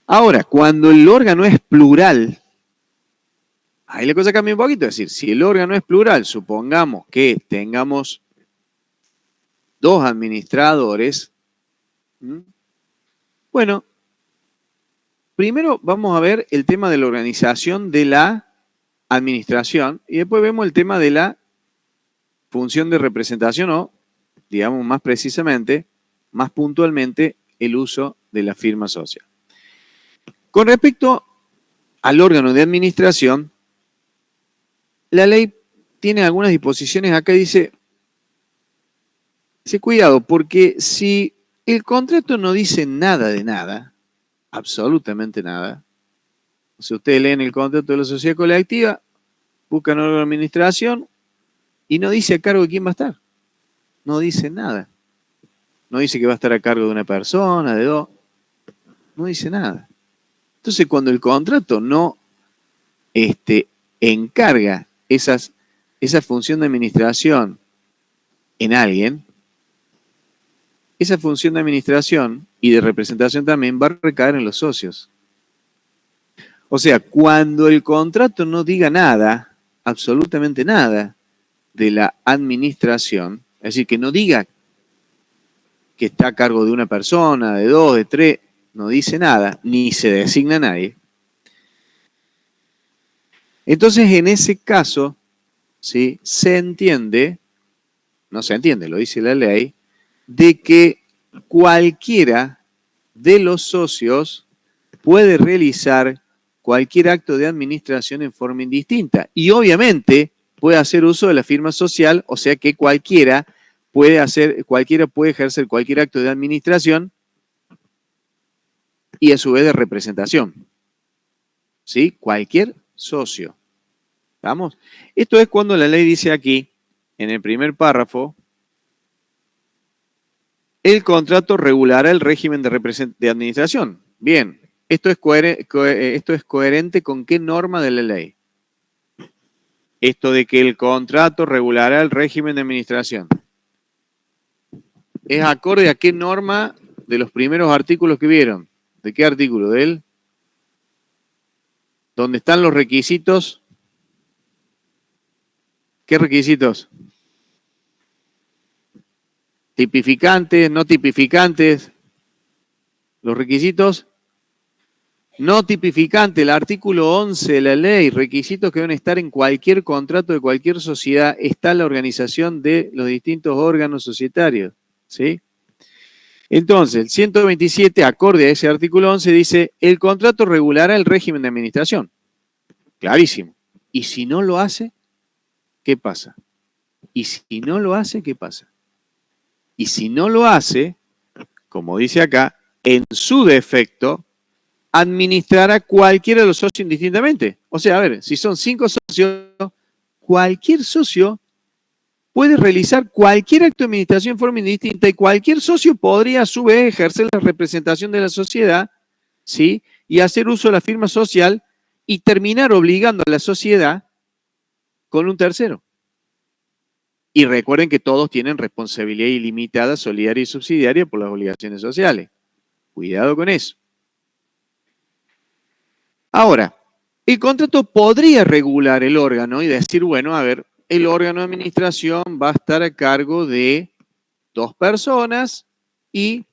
Ahora, cuando el órgano es plural, ahí la cosa cambia un poquito, es decir, si el órgano es plural, supongamos que tengamos 2 administradores, bueno, primero vamos a ver el tema de la organización de la administración y después vemos el tema de la función de representación o, digamos más precisamente, más puntualmente, el uso de la firma social. Con respecto al órgano de administración, la ley tiene algunas disposiciones acá y dice cuidado, porque si el contrato no dice nada de nada, absolutamente nada, si ustedes leen el contrato de la sociedad colectiva, buscan órgano de administración y no dice a cargo de quién va a estar, no dice nada. No dice que va a estar a cargo de una persona, de dos, no dice nada. Entonces, cuando el contrato no encarga esa función de administración en alguien, esa función de administración y de representación también va a recaer en los socios. O sea, cuando el contrato no diga nada, absolutamente nada, de la administración, es decir, que no diga que está a cargo de una persona, de dos, de tres, no dice nada, ni se designa a nadie. Entonces, en ese caso, ¿sí? No se entiende, lo dice la ley, de que cualquiera de los socios puede realizar cualquier acto de administración en forma indistinta. Y obviamente puede hacer uso de la firma social, o sea que cualquiera puede ejercer cualquier acto de administración y a su vez de representación. ¿Sí? Cualquier socio. ¿Vamos? Esto es cuando la ley dice aquí, en el primer párrafo, el contrato regulará el régimen de administración. Bien, esto es coherente con qué norma de la ley. Esto de que el contrato regulará el régimen de administración. ¿Es acorde a qué norma de los primeros artículos que vieron? ¿De qué artículo? ¿Del? ¿Dónde están los requisitos? ¿Qué requisitos? Tipificantes, no tipificantes. Los requisitos no tipificantes, el artículo 11 de la ley, requisitos que deben estar en cualquier contrato de cualquier sociedad, está la organización de los distintos órganos societarios. ¿Sí? Entonces, el 127, acorde a ese artículo 11, dice, el contrato regulará el régimen de administración. Clarísimo. Y si no lo hace, ¿qué pasa? Y si no lo hace, ¿qué pasa? Y si no lo hace, como dice acá, en su defecto, administrará cualquiera de los socios indistintamente. O sea, a ver, si son 5 socios, cualquier socio puede realizar cualquier acto de administración en forma indistinta y cualquier socio podría a su vez ejercer la representación de la sociedad, ¿sí? Y hacer uso de la firma social y terminar obligando a la sociedad con un tercero. Y recuerden que todos tienen responsabilidad ilimitada, solidaria y subsidiaria por las obligaciones sociales. Cuidado con eso. Ahora, el contrato podría regular el órgano y decir, bueno, a ver, el órgano de administración va a estar a cargo de 2 personas y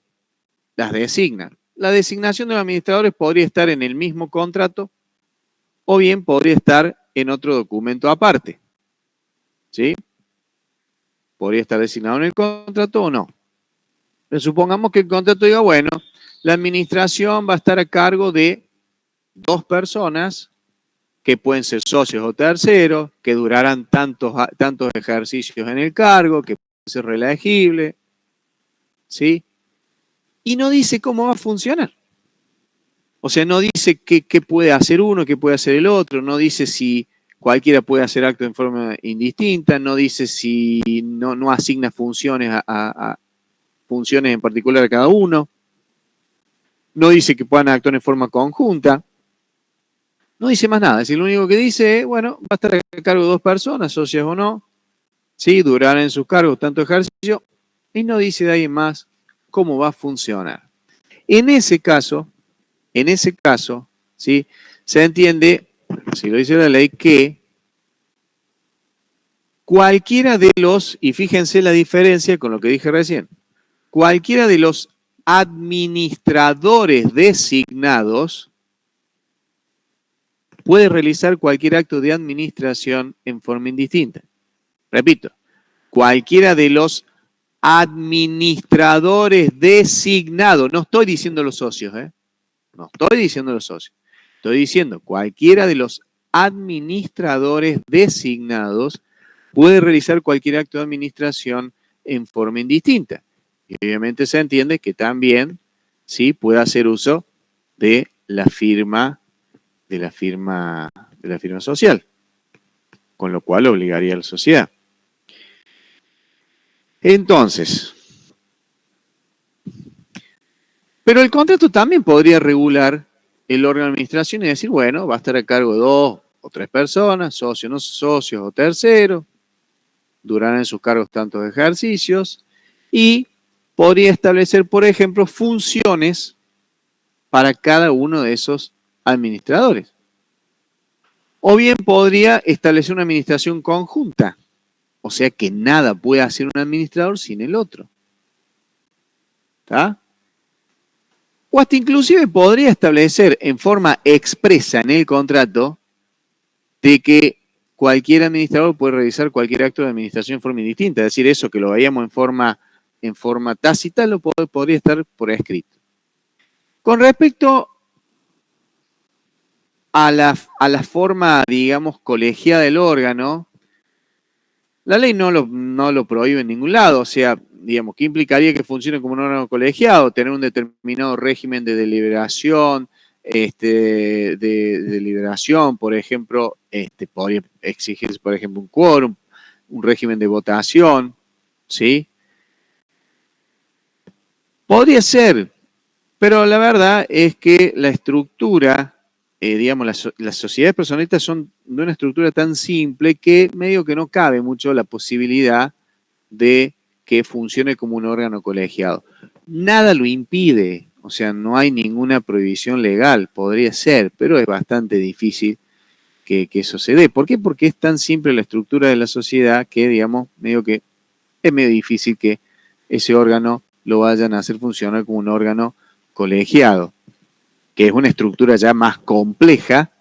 las designa. La designación de los administradores podría estar en el mismo contrato o bien podría estar en otro documento aparte. ¿Sí? Podría estar designado en el contrato o no. Pero supongamos que el contrato diga, bueno, la administración va a estar a cargo de 2 personas que pueden ser socios o terceros, que durarán tantos ejercicios en el cargo, que pueden ser reelegibles, ¿sí? Y no dice cómo va a funcionar. O sea, no dice qué puede hacer uno, qué puede hacer el otro, no dice si cualquiera puede hacer actos en forma indistinta, no dice si no asigna funciones a funciones en particular a cada uno, no dice que puedan actuar en forma conjunta. No dice más nada, es decir, lo único que dice es, bueno, va a estar a cargo de 2 personas, socias o no, ¿sí? Durarán en sus cargos tanto ejercicio, y no dice de ahí más cómo va a funcionar. En ese caso, ¿sí? Se entiende, si lo dice la ley, que cualquiera de los, y fíjense la diferencia con lo que dije recién, cualquiera de los administradores designados puede realizar cualquier acto de administración en forma indistinta. Repito, cualquiera de los administradores designados, no estoy diciendo los socios, no estoy diciendo los socios, estoy diciendo cualquiera de los administradores designados puede realizar cualquier acto de administración en forma indistinta. Y obviamente se entiende que también sí puede hacer uso de la firma social, con lo cual obligaría a la sociedad. Entonces, pero el contrato también podría regular el órgano de administración y decir, bueno, va a estar a cargo de 2 o 3 personas, socios, no socios o terceros, durarán en sus cargos tantos ejercicios y podría establecer, por ejemplo, funciones para cada uno de esos administradores. O bien podría establecer una administración conjunta, o sea que nada puede hacer un administrador sin el otro. ¿Está? O hasta inclusive podría establecer en forma expresa en el contrato de que cualquier administrador puede realizar cualquier acto de administración en forma indistinta. Es decir, eso que lo veíamos en forma tácita, podría estar por escrito. Con respecto a la forma, digamos, colegiada del órgano, la ley no lo prohíbe en ningún lado. O sea, digamos, ¿qué implicaría que funcione como un órgano colegiado? Tener un determinado régimen de deliberación, de deliberación, por ejemplo, podría exigirse, por ejemplo, un quórum, un régimen de votación, ¿sí? Podría ser, pero la verdad es que la estructura, digamos, las sociedades personalistas son de una estructura tan simple que medio que no cabe mucho la posibilidad de que funcione como un órgano colegiado. Nada lo impide, o sea, no hay ninguna prohibición legal, podría ser, pero es bastante difícil que eso se dé. ¿Por qué? Porque es tan simple la estructura de la sociedad que, digamos, es medio difícil que ese órgano lo vayan a hacer funcionar como un órgano colegiado, que es una estructura ya más compleja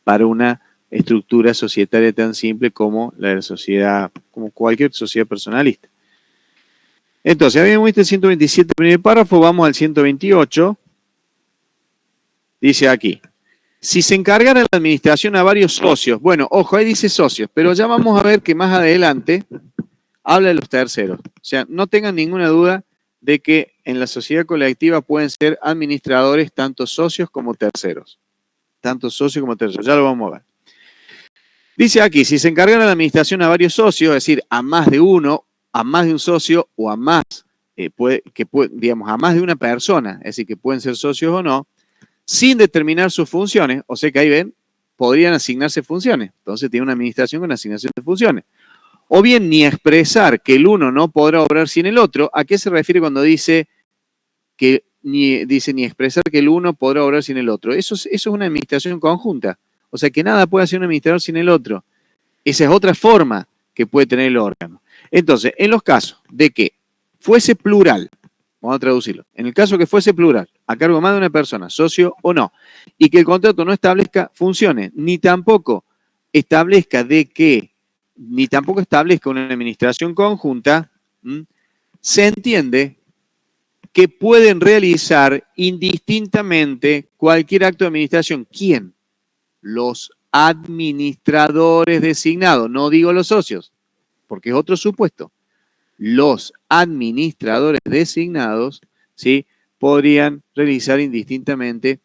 para una estructura societaria tan simple como la de la sociedad, como cualquier sociedad personalista. Entonces, habíamos visto el 127, primer párrafo, vamos al 128. Dice aquí, si se encargara la administración a varios socios, bueno, ojo, ahí dice socios, pero ya vamos a ver que más adelante habla de los terceros. O sea, no tengan ninguna duda de que en la sociedad colectiva pueden ser administradores tanto socios como terceros. Tanto socios como terceros, ya lo vamos a ver. Dice aquí, si se encargara la administración a varios socios, es decir, a más de uno, a más de un socio o a más, digamos, a más de una persona, es decir, que pueden ser socios o no, sin determinar sus funciones, o sea que ahí ven, podrían asignarse funciones. Entonces tiene una administración con asignación de funciones. O bien ni expresar que el uno no podrá obrar sin el otro. ¿A qué se refiere cuando dice ni expresar que el uno podrá obrar sin el otro? Eso es una administración conjunta. O sea que nada puede hacer un administrador sin el otro. Esa es otra forma que puede tener el órgano. Entonces, en los casos de que fuese plural, vamos a traducirlo, en el caso que fuese plural, a cargo más de una persona, socio o no, y que el contrato no establezca funciones, ni tampoco establezca una administración conjunta, se entiende que pueden realizar indistintamente cualquier acto de administración. ¿Quién? Los administradores designados, no digo los socios, porque es otro supuesto. Los administradores designados, ¿sí?, podrían realizar indistintamente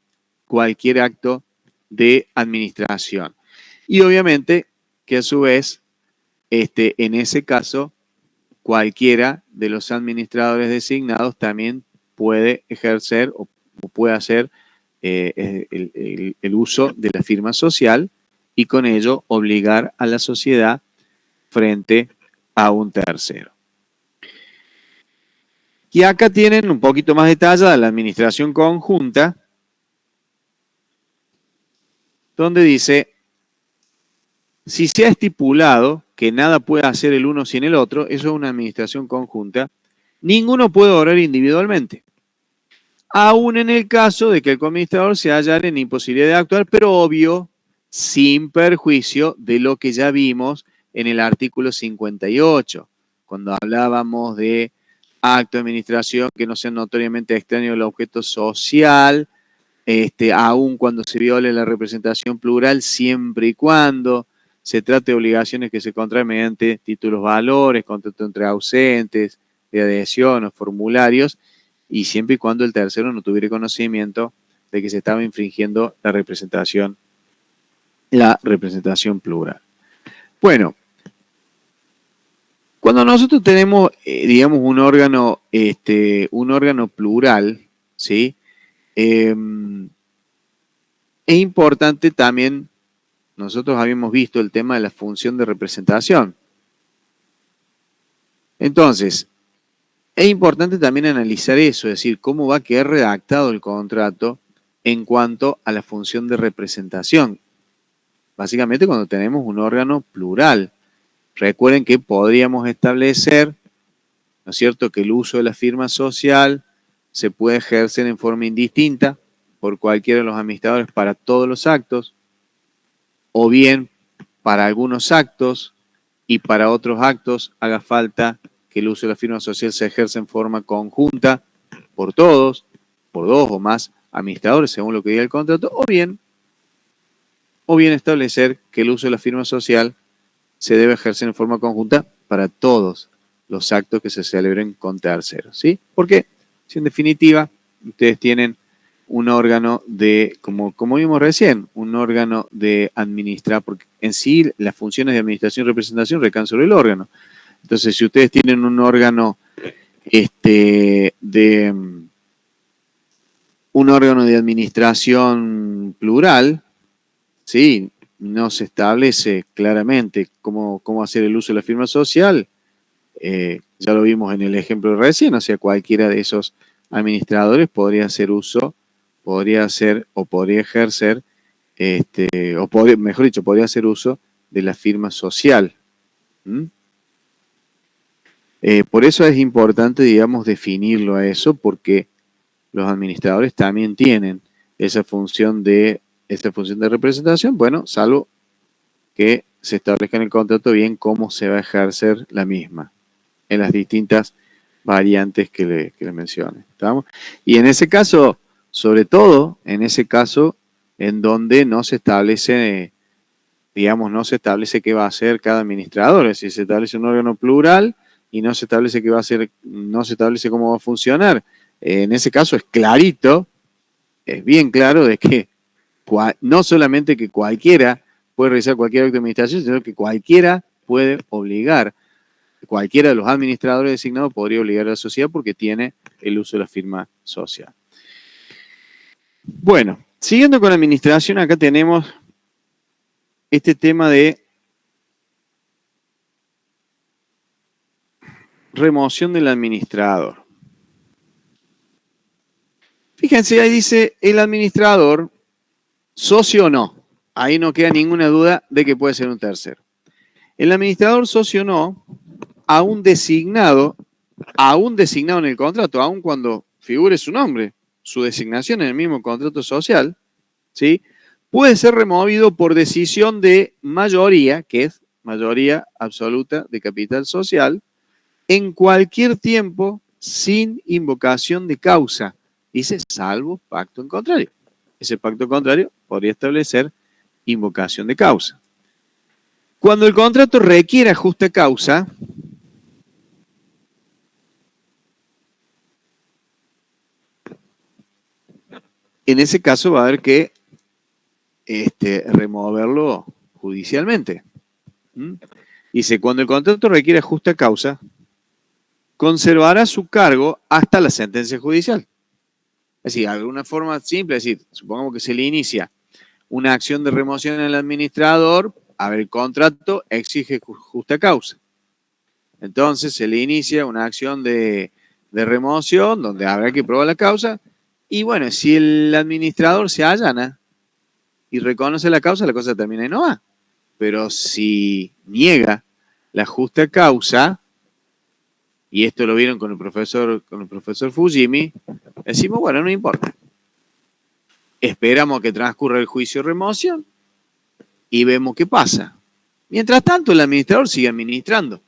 cualquier acto de administración. Y obviamente que a su vez, en ese caso, cualquiera de los administradores designados también puede ejercer o puede hacer el uso de la firma social y con ello obligar a la sociedad frente a un tercero. Y acá tienen un poquito más detallada la administración conjunta, donde dice, si se ha estipulado que nada puede hacer el uno sin el otro, eso es una administración conjunta, ninguno puede obrar individualmente. Aún en el caso de que el coadministrador se hallara en imposibilidad de actuar, pero obvio sin perjuicio de lo que ya vimos en el artículo 58, cuando hablábamos de acto de administración que no sea notoriamente extraño al objeto social, aun cuando se viole la representación plural, siempre y cuando se trate de obligaciones que se contraen mediante títulos valores, contrato entre ausentes, de adhesión o formularios, y siempre y cuando el tercero no tuviera conocimiento de que se estaba infringiendo la representación plural. Bueno, cuando nosotros tenemos, digamos, un órgano plural, ¿sí? Es importante también, nosotros habíamos visto el tema de la función de representación. Entonces, es importante también analizar eso, es decir, cómo va a quedar redactado el contrato en cuanto a la función de representación. Básicamente cuando tenemos un órgano plural. Recuerden que podríamos establecer, ¿no es cierto?, que el uso de la firma social se puede ejercer en forma indistinta por cualquiera de los administradores para todos los actos, o bien para algunos actos y para otros actos haga falta que el uso de la firma social se ejerza en forma conjunta por todos, por dos o más administradores, según lo que diga el contrato, o bien establecer que el uso de la firma social se debe ejercer en forma conjunta para todos los actos que se celebren con terceros, ¿sí? Porque, si en definitiva, ustedes tienen un órgano de, como vimos recién, un órgano de administrar, porque en sí las funciones de administración y representación recaen sobre el órgano. Entonces, si ustedes tienen un órgano de administración plural, ¿sí?, no se establece claramente cómo hacer el uso de la firma social. Ya lo vimos en el ejemplo recién, o sea, cualquiera de esos administradores podría hacer uso, podría ejercer, podría hacer uso de la firma social. Por eso es importante, digamos, definirlo a eso, porque los administradores también tienen esa función de representación, bueno, salvo que se establezca en el contrato bien cómo se va a ejercer la misma en las distintas variantes que le mencioné. ¿Estamos? Y en ese caso, sobre todo, en ese caso en donde no se establece, no se establece qué va a hacer cada administrador, es decir, se establece un órgano plural y no se establece qué va a hacer, no se establece cómo va a funcionar. En ese caso es clarito, es bien claro de que no solamente que cualquiera puede realizar cualquier acto de administración, sino que cualquiera puede obligar, cualquiera de los administradores designados podría obligar a la sociedad porque tiene el uso de la firma social. Bueno, siguiendo con la administración, acá tenemos este tema de remoción del administrador. Fíjense, ahí dice el administrador, socio o no. Ahí no queda ninguna duda de que puede ser un tercero. El administrador socio o no, aún designado en el contrato, aún cuando figure su nombre, su designación en el mismo contrato social, ¿sí?, puede ser removido por decisión de mayoría, que es mayoría absoluta de capital social, en cualquier tiempo sin invocación de causa. Dice, salvo pacto en contrario. Ese pacto contrario podría establecer invocación de causa. Cuando el contrato requiera justa causa, en ese caso va a haber que removerlo judicialmente. Dice, cuando el contrato requiera justa causa, conservará su cargo hasta la sentencia judicial. Es decir, de alguna forma simple, es decir, supongamos que se le inicia una acción de remoción al administrador, a ver, el contrato exige justa causa. Entonces se le inicia una acción de remoción donde habrá que probar la causa. Y bueno, si el administrador se allana y reconoce la causa, la cosa termina y no va. Pero si niega la justa causa, y esto lo vieron con el profesor Fujimi, decimos, bueno, no importa. Esperamos a que transcurra el juicio de remoción y vemos qué pasa. Mientras tanto, el administrador sigue administrando.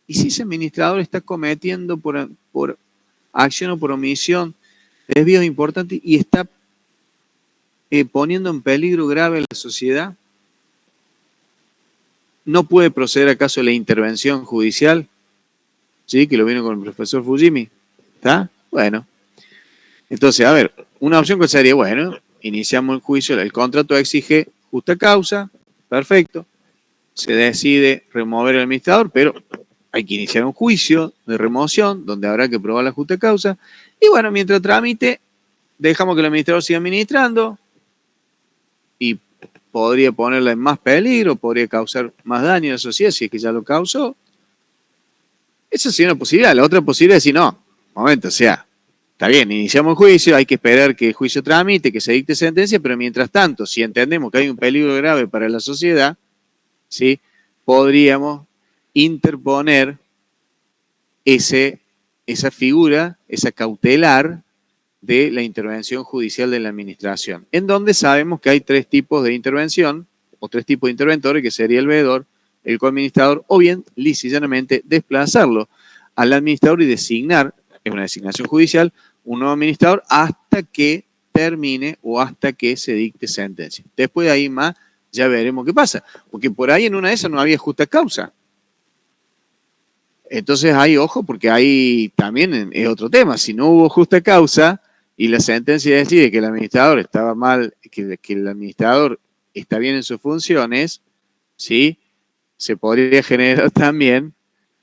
Y si ese administrador está cometiendo por acción o por omisión desvíos importantes y está poniendo en peligro grave a la sociedad, ¿no puede proceder acaso la intervención judicial? ¿Sí? Que lo vino con el profesor Fujimi. ¿Está? Bueno. Entonces, a ver, una opción que sería, bueno, iniciamos el juicio, el contrato exige justa causa, perfecto, se decide remover al administrador, pero hay que iniciar un juicio de remoción donde habrá que probar la justa causa, y bueno, mientras tramite, dejamos que el administrador siga administrando y podría ponerla en más peligro, podría causar más daño a la sociedad si es que ya lo causó. Esa sería una posibilidad. La otra posibilidad es decir, no, momento, o sea, está bien, iniciamos el juicio, hay que esperar que el juicio tramite, que se dicte sentencia, pero mientras tanto, si entendemos que hay un peligro grave para la sociedad, ¿sí? Podríamos interponer esa figura, esa cautelar de la intervención judicial de la administración, en donde sabemos que hay tres tipos de intervención, o tres tipos de interventores, que sería el veedor, el coadministrador, o bien, lisa y llanamente, desplazarlo al administrador y designar, en una designación judicial, un nuevo administrador hasta que termine o hasta que se dicte sentencia. Después de ahí más, ya veremos qué pasa, porque por ahí en una de esas no había justa causa. Entonces hay ojo, porque ahí también es otro tema. Si no hubo justa causa y la sentencia decide que el administrador estaba mal, que el administrador está bien en sus funciones, ¿sí? Se podría generar también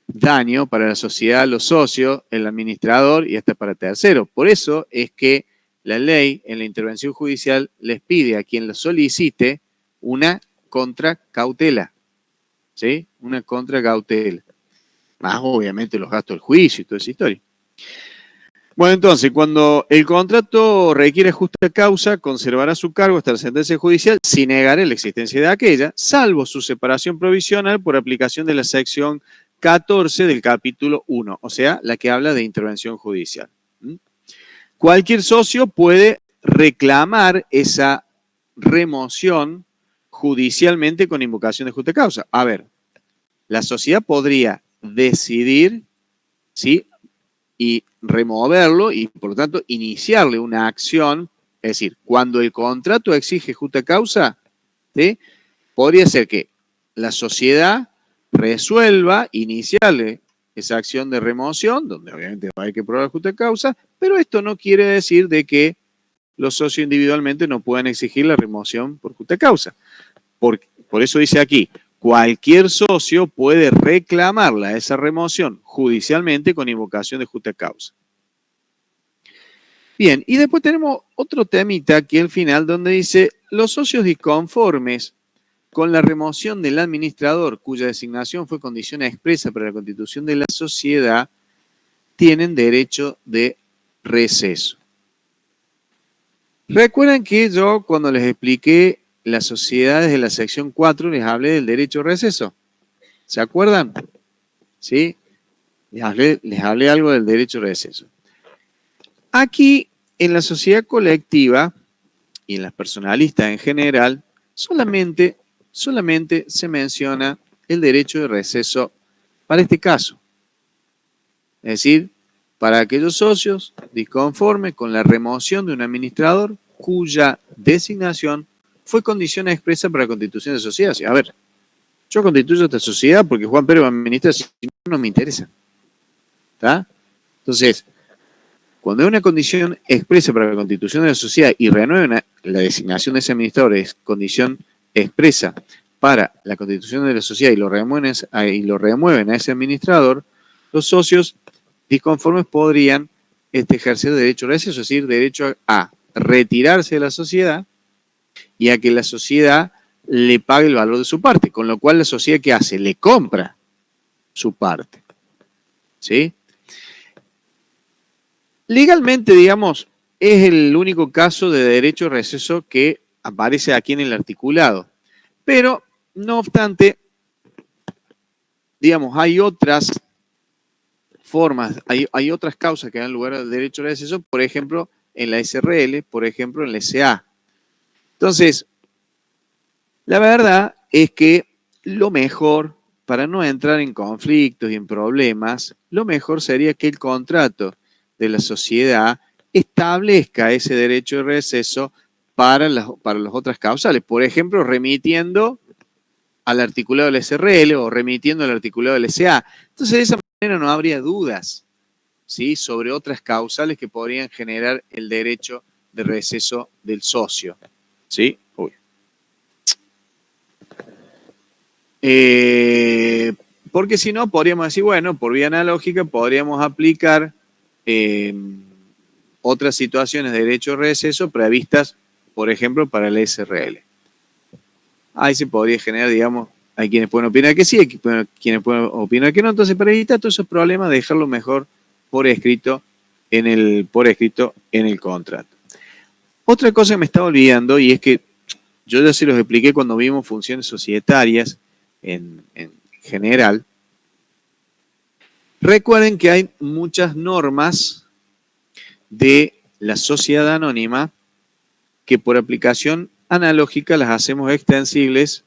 daño para la sociedad, los socios, el administrador y hasta para terceros. Por eso es que la ley en la intervención judicial les pide a quien lo solicite una contracautela, ¿sí? Una contracautela. Más obviamente los gastos del juicio y toda esa historia. Bueno, entonces, cuando el contrato requiere justa causa, conservará su cargo hasta la sentencia judicial sin negar la existencia de aquella, salvo su separación provisional por aplicación de la sección 14 del capítulo 1, o sea, la que habla de intervención judicial. Cualquier socio puede reclamar esa remoción judicialmente con invocación de justa causa. A ver, la sociedad podría decidir, ¿sí?, y removerlo y, por lo tanto, iniciarle una acción, es decir, cuando el contrato exige justa causa, ¿sí?, podría ser que la sociedad resuelva iniciarle esa acción de remoción, donde obviamente va a haber que probar justa causa, pero esto no quiere decir de que los socios individualmente no puedan exigir la remoción por justa causa. Por eso dice aquí, cualquier socio puede reclamarla, esa remoción, judicialmente con invocación de justa causa. Bien, y después tenemos otro temita aquí al final donde dice, los socios disconformes con la remoción del administrador, cuya designación fue condición expresa para la constitución de la sociedad, tienen derecho de receso. Recuerdan que yo cuando les expliqué las sociedades de la sección 4 les hablé del derecho a receso. ¿Se acuerdan? ¿Sí? Les hablé algo del derecho a receso. Aquí, en la sociedad colectiva y en las personalistas en general, solamente se menciona el derecho de receso para este caso. Es decir, para aquellos socios disconformes con la remoción de un administrador cuya designación fue condición expresa para la constitución de sociedad. A ver, yo constituyo esta sociedad porque Juan Pérez va a administrar, si no me interesa. ¿Está? Entonces, cuando hay una condición expresa para la constitución de la sociedad y renuevan la designación de ese administrador es condición expresa para la constitución de la sociedad y lo remueven a ese administrador, los socios disconformes podrían ejercer derecho a receso, es decir, derecho a retirarse de la sociedad y a que la sociedad le pague el valor de su parte, con lo cual la sociedad, ¿qué hace? Le compra su parte. ¿Sí? Legalmente, digamos, es el único caso de derecho a receso que aparece aquí en el articulado. Pero, no obstante, digamos, hay otras formas, hay otras causas que dan lugar al derecho a receso, por ejemplo, en la SRL, por ejemplo, en la SA. Entonces, La verdad es que lo mejor, para no entrar en conflictos y en problemas, lo mejor sería que el contrato de la sociedad establezca ese derecho de receso para las otras causales. Por ejemplo, remitiendo al articulado del SRL o remitiendo al articulado del SA. Entonces, de esa manera no habría dudas, ¿sí?, sobre otras causales que podrían generar el derecho de receso del socio. ¿Sí? Uy. Porque si no, podríamos decir, bueno, por vía analógica podríamos aplicar otras situaciones de derecho de receso previstas, por ejemplo, para el SRL. Ahí se podría generar, digamos, hay quienes pueden opinar que sí, hay quienes pueden opinar que no. Entonces, para evitar todos esos problemas, dejarlo mejor por escrito en el contrato. Otra cosa que me estaba olvidando, y es que yo ya se los expliqué cuando vimos funciones societarias en general. Recuerden que hay muchas normas de la sociedad anónima que por aplicación analógica las hacemos extensibles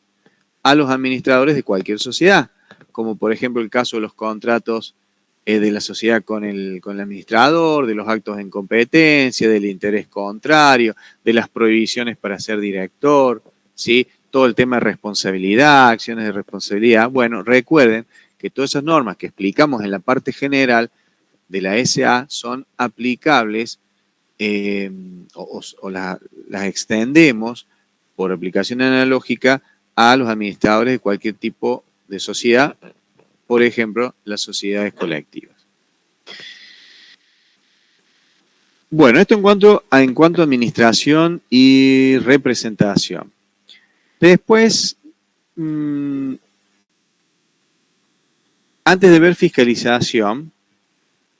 a los administradores de cualquier sociedad, como por ejemplo el caso de los contratos de la sociedad con el administrador, de los actos en competencia, del interés contrario, de las prohibiciones para ser director, ¿sí?, todo el tema de responsabilidad, acciones de responsabilidad. Bueno, recuerden que todas esas normas que explicamos en la parte general de la SA son aplicables o las extendemos por aplicación analógica a los administradores de cualquier tipo de sociedad, por ejemplo, las sociedades colectivas. Bueno, esto en cuanto a administración y representación. Después, antes de ver fiscalización,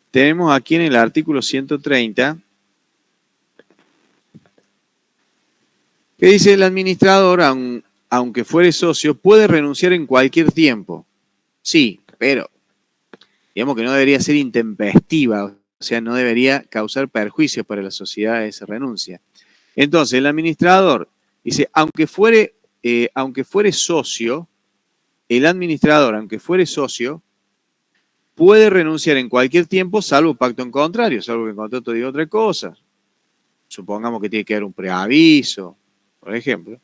tenemos aquí en el artículo 130 que dice: el administrador, aunque fuere socio, puede renunciar en cualquier tiempo. Sí, pero digamos que no debería ser intempestiva, o sea, no debería causar perjuicios para la sociedad esa renuncia. Entonces, el administrador dice, aunque fuere socio, el administrador, aunque fuere socio, puede renunciar en cualquier tiempo, salvo pacto en contrario, salvo que el contrato diga otra cosa. Supongamos que tiene que haber un preaviso, por ejemplo.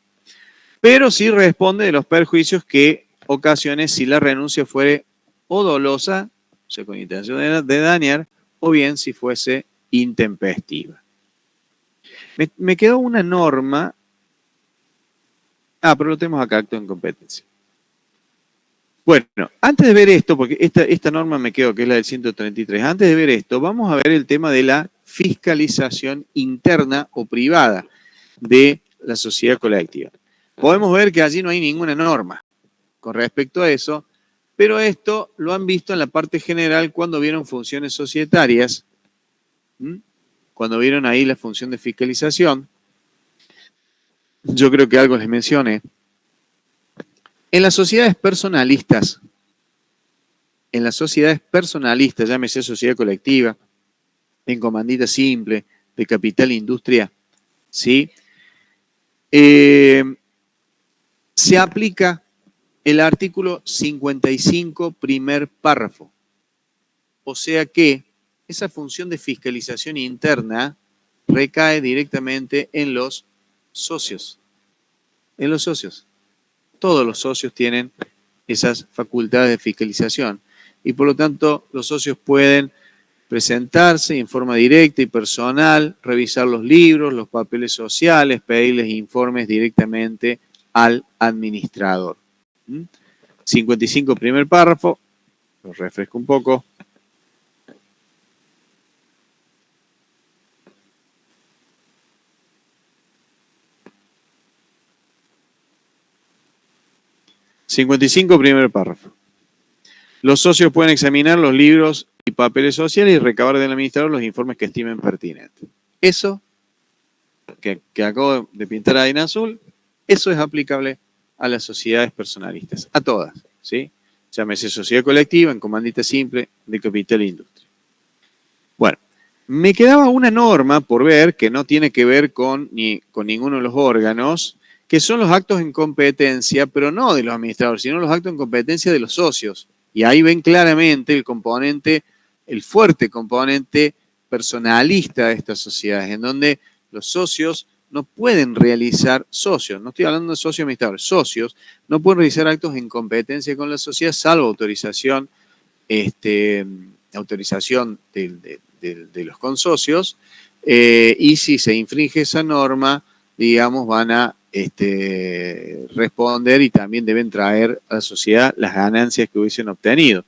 Pero sí responde de los perjuicios que ocasione si la renuncia fuere o dolosa, o sea, con intención de dañar, o bien si fuese intempestiva. Me quedó una norma. Pero lo tenemos acá, acto en competencia. Bueno, antes de ver esto, porque esta norma me quedó, que es la del 133, antes de ver esto, vamos a ver el tema de la fiscalización interna o privada de la sociedad colectiva. Podemos ver que allí no hay ninguna norma con respecto a eso, pero esto lo han visto en la parte general cuando vieron funciones societarias, cuando vieron ahí la función de fiscalización. Yo creo que algo les mencioné. En las sociedades personalistas, llámese sociedad colectiva, en comandita simple, de capital industria, ¿sí?, se aplica el artículo 55, primer párrafo. O sea que esa función de fiscalización interna recae directamente en los socios. En los socios. Todos los socios tienen esas facultades de fiscalización y por lo tanto los socios pueden presentarse en forma directa y personal, revisar los libros, los papeles sociales, pedirles informes directamente al administrador. 55, primer párrafo, lo refresco un poco. Primer párrafo. Los socios pueden examinar los libros y papeles sociales y recabar del administrador los informes que estimen pertinentes. Eso que acabo de pintar ahí en azul, eso es aplicable a las sociedades personalistas, a todas, ¿sí? Llámese sociedad colectiva, en comandita simple, de capital e industria. Bueno, me quedaba una norma por ver que no tiene que ver con ninguno de los órganos, que son los actos en competencia, pero no de los administradores, sino los actos en competencia de los socios. Y ahí ven claramente el componente, el fuerte componente personalista de estas sociedades, en donde los socios no pueden realizar, socios, no estoy hablando de socios administradores, socios, no pueden realizar actos en competencia con la sociedad, salvo autorización, autorización de los consocios, y si se infringe esa norma, digamos, van a responder y también deben traer a la sociedad las ganancias que hubiesen obtenido.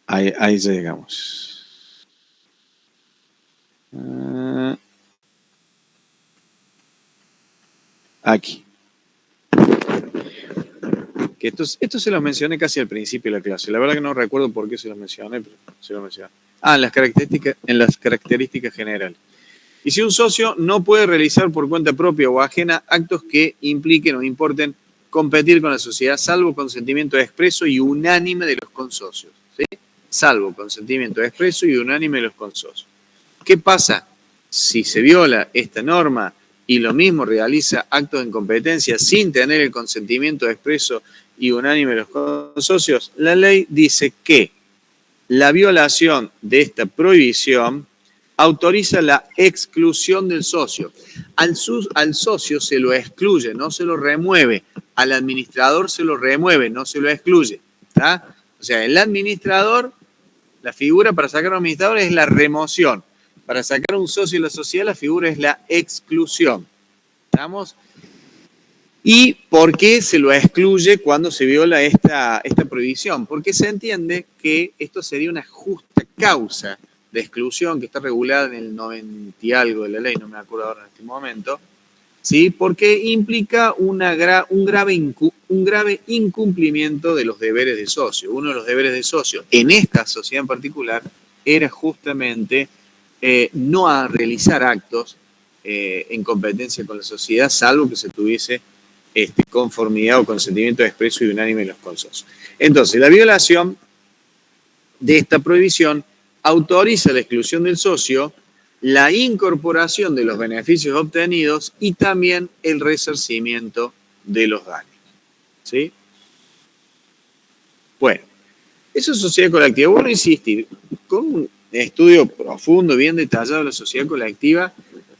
Ahí llegamos. Aquí. Que esto se los mencioné casi al principio de la clase. La verdad que no recuerdo por qué se los mencioné, pero se los mencioné. En las características generales. Y si un socio no puede realizar por cuenta propia o ajena actos que impliquen o importen competir con la sociedad, salvo consentimiento expreso y unánime de los consocios. ¿Sí? Salvo consentimiento expreso y unánime de los consocios. ¿Qué pasa si se viola esta norma y lo mismo realiza actos en competencia sin tener el consentimiento expreso y unánime de los consocios? La ley dice que la violación de esta prohibición autoriza la exclusión del socio. Al socio se lo excluye, no se lo remueve. Al administrador se lo remueve, no se lo excluye. ¿Tá? O sea, el administrador, la figura para sacar a un administrador es la remoción. Para sacar a un socio de la sociedad, la figura es la exclusión. ¿Estamos? ¿Y por qué se lo excluye cuando se viola esta prohibición? Porque se entiende que esto sería una justa causa de exclusión que está regulada en el 90 y algo de la ley, no me acuerdo ahora en este momento, ¿sí? Porque implica un grave incumplimiento de los deberes de socio. Uno de los deberes de socio en esta sociedad en particular era justamente no a realizar actos en competencia con la sociedad, salvo que se tuviese conformidad o consentimiento expreso y unánime de los consocios. Entonces, la violación de esta prohibición autoriza la exclusión del socio, la incorporación de los beneficios obtenidos y también el resarcimiento de los daños. ¿Sí? Bueno, eso es sociedad colectiva. Bueno, insistir, con un estudio profundo, bien detallado de la sociedad colectiva,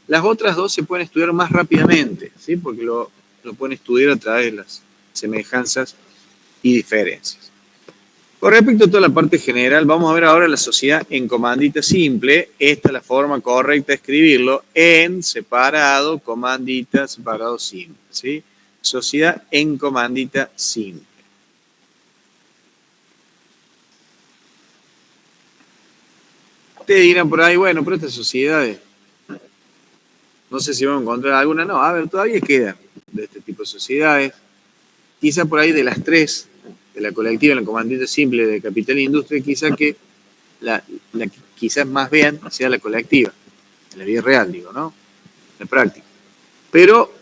las otras dos se pueden estudiar más rápidamente, ¿sí? Porque lo pueden estudiar a través de las semejanzas y diferencias. Con respecto a toda la parte general, vamos a ver ahora la sociedad en comandita simple. Esta es la forma correcta de escribirlo: en separado, comandita, separado simple. ¿Sí? Sociedad en comandita simple. Ustedes dirán por ahí, bueno, pero estas sociedades, no sé si vamos a encontrar alguna. No, a ver, todavía quedan de este tipo de sociedades. Quizá por ahí de las tres, de la colectiva, la comandita simple, de capital e industria, quizá que la que quizás más vean sea la colectiva, en la vida real, digo, ¿no? En la práctica. Pero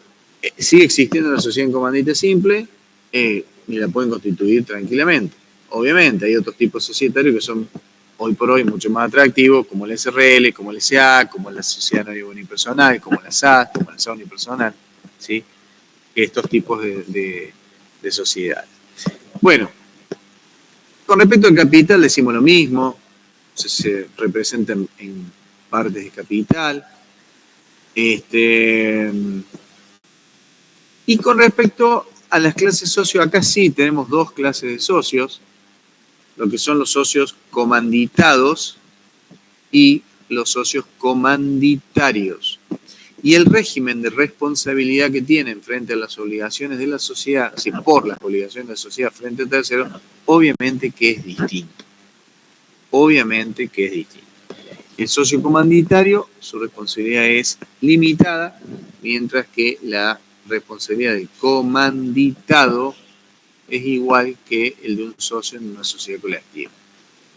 sigue existiendo la sociedad en comandita simple y la pueden constituir tranquilamente. Obviamente, hay otros tipos societarios que son hoy por hoy mucho más atractivos, como el SRL, como el SA, como la sociedad anónima unipersonal, como la SAS, como la SA unipersonal, ¿sí? Estos tipos de sociedades. Bueno, con respecto al capital decimos lo mismo, se representan en partes de capital. Y con respecto a las clases socios, acá sí tenemos dos clases de socios, lo que son los socios comanditados y los socios comanditarios. Y el régimen de responsabilidad que tienen frente a las obligaciones de la sociedad, es decir, por las obligaciones de la sociedad frente a terceros, obviamente que es distinto. Obviamente que es distinto. El socio comanditario, su responsabilidad es limitada, mientras que la responsabilidad del comanditado es igual que el de un socio en una sociedad colectiva.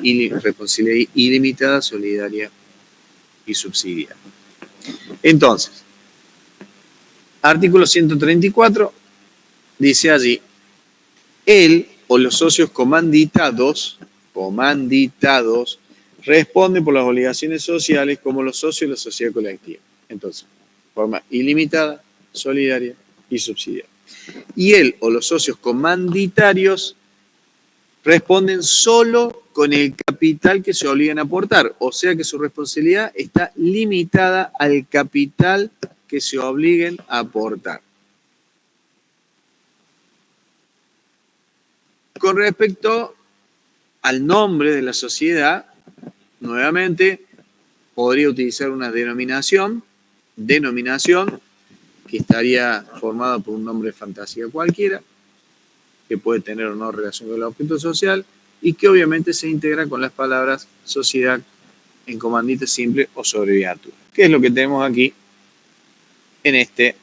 Y responsabilidad ilimitada, solidaria y subsidiaria. Entonces, artículo 134 dice allí: él o los socios comanditados responde por las obligaciones sociales como los socios de la sociedad colectiva. Entonces, forma ilimitada, solidaria y subsidiaria. Y él o los socios comanditarios responden solo con el capital que se obligan a aportar, o sea que su responsabilidad está limitada al capital que se obliguen a aportar. Con respecto al nombre de la sociedad, nuevamente podría utilizar una denominación que estaría formada por un nombre de fantasía cualquiera, que puede tener o no relación con el objeto social y que obviamente se integra con las palabras sociedad en comandita simple o abreviatura, que es lo que tenemos aquí en este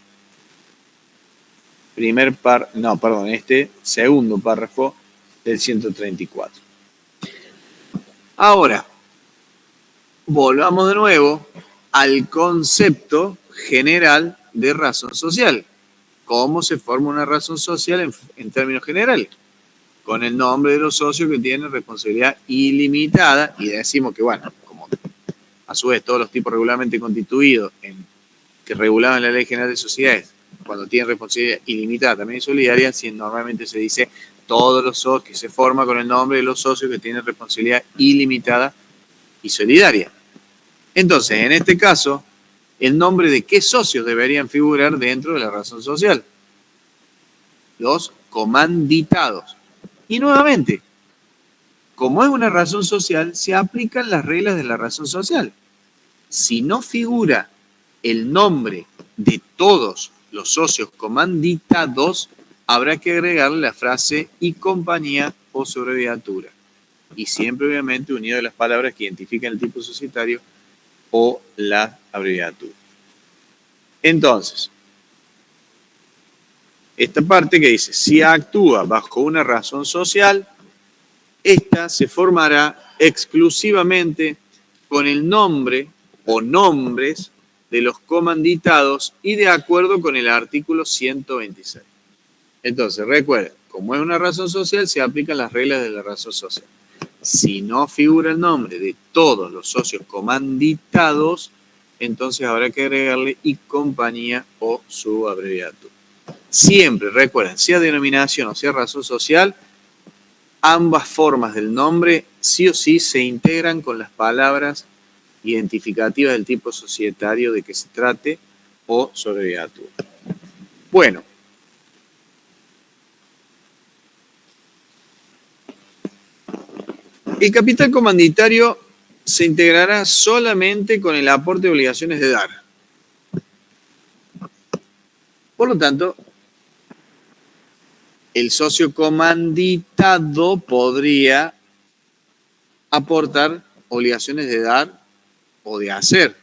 este segundo párrafo del 134. Ahora, volvamos de nuevo al concepto general de razón social. ¿Cómo se forma una razón social en términos generales? Con el nombre de los socios que tienen responsabilidad ilimitada, y decimos que, bueno, como a su vez todos los tipos regularmente constituidos que regulaban la Ley General de Sociedades, cuando tienen responsabilidad ilimitada también es solidaria, si normalmente se dice todos los socios, que se forma con el nombre de los socios que tienen responsabilidad ilimitada y solidaria. Entonces, en este caso, el nombre de qué socios deberían figurar dentro de la razón social. Los comanditados. Y nuevamente, como es una razón social, se aplican las reglas de la razón social. Si no figura el nombre de todos los socios comanditados, habrá que agregarle la frase y compañía o su abreviatura. Y siempre, obviamente, unido a las palabras que identifican el tipo societario o la abreviatura. Entonces, esta parte que dice, si actúa bajo una razón social, esta se formará exclusivamente con el nombre o nombres de los comanditados y de acuerdo con el artículo 126. Entonces, recuerden, como es una razón social, se aplican las reglas de la razón social. Si no figura el nombre de todos los socios comanditados, entonces habrá que agregarle y compañía o su abreviatura. Siempre, recuerden, sea denominación o sea razón social, ambas formas del nombre sí o sí se integran con las palabras identificativas del tipo societario de que se trate o su abreviatura. Bueno. El capital comanditario se integrará solamente con el aporte de obligaciones de dar. Por lo tanto, el socio comanditado podría aportar obligaciones de dar o de hacer.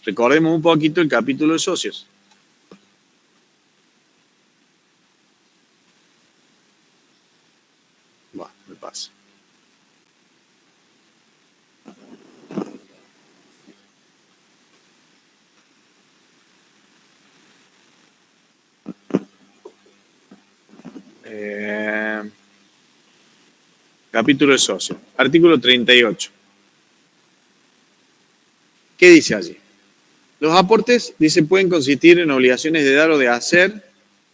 Recordemos un poquito el capítulo de socios. Bueno, me pasa. Capítulo de socios. Artículo 38. ¿Qué dice allí? Los aportes, dice, pueden consistir en obligaciones de dar o de hacer,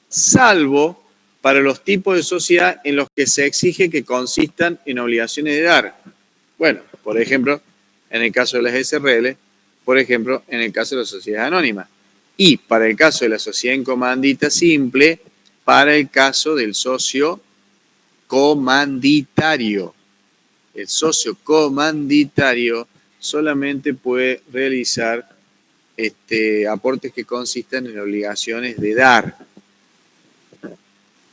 salvo para los tipos de sociedad en los que se exige que consistan en obligaciones de dar. Bueno, por ejemplo, en el caso de las SRL, por ejemplo, en el caso de la sociedad anónima. Y para el caso de la sociedad en comandita simple, para el caso del socio comanditario. El socio comanditario solamente puede realizar aportes que consistan en obligaciones de dar.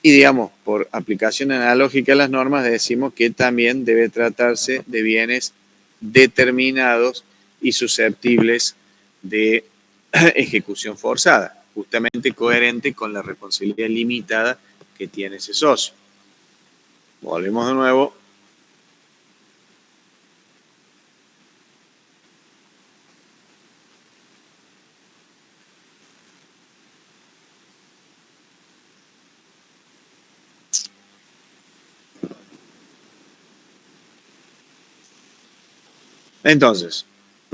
Y digamos, por aplicación analógica a las normas, decimos que también debe tratarse de bienes determinados y susceptibles de ejecución forzada, justamente coherente con la responsabilidad limitada que tiene ese socio. Volvemos de nuevo. Entonces,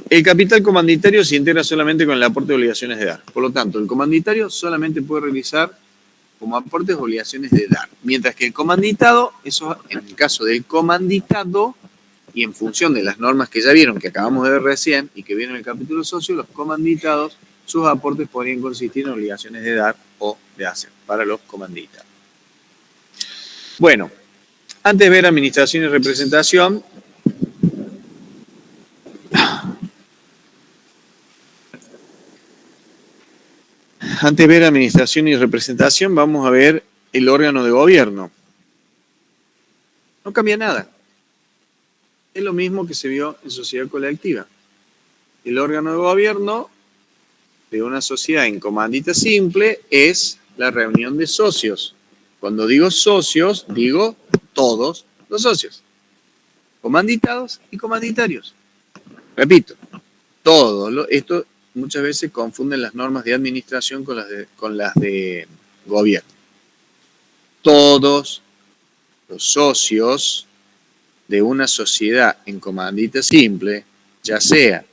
el capital comanditario se integra solamente con el aporte de obligaciones de dar. Por lo tanto, el comanditario solamente puede realizar como aportes obligaciones de dar. Mientras que el comanditado, eso en el caso del comanditado, y en función de las normas que ya vieron, que acabamos de ver recién, y que vienen en el capítulo socio, los comanditados, sus aportes podrían consistir en obligaciones de dar o de hacer para los comanditados. Bueno, antes de ver administración y representación, vamos a ver el órgano de gobierno. No cambia nada. Es lo mismo que se vio en sociedad colectiva. El órgano de gobierno de una sociedad en comandita simple es la reunión de socios. Cuando digo socios, digo todos los socios. Comanditados y comanditarios. Repito, todos. Esto muchas veces confunden las normas de administración con las de gobierno. Todos los socios de una sociedad en comandita simple, ya sea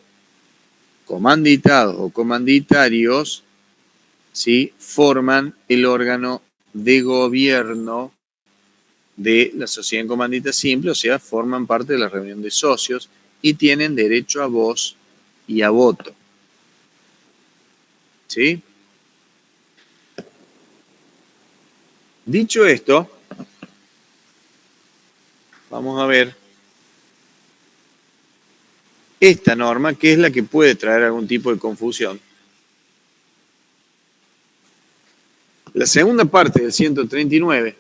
comanditados o comanditarios, ¿sí?, forman el órgano de gobierno de la sociedad en comandita simple, o sea, forman parte de la reunión de socios y tienen derecho a voz y a voto. ¿Sí? Dicho esto, vamos a ver esta norma, que es la que puede traer algún tipo de confusión. La segunda parte del 139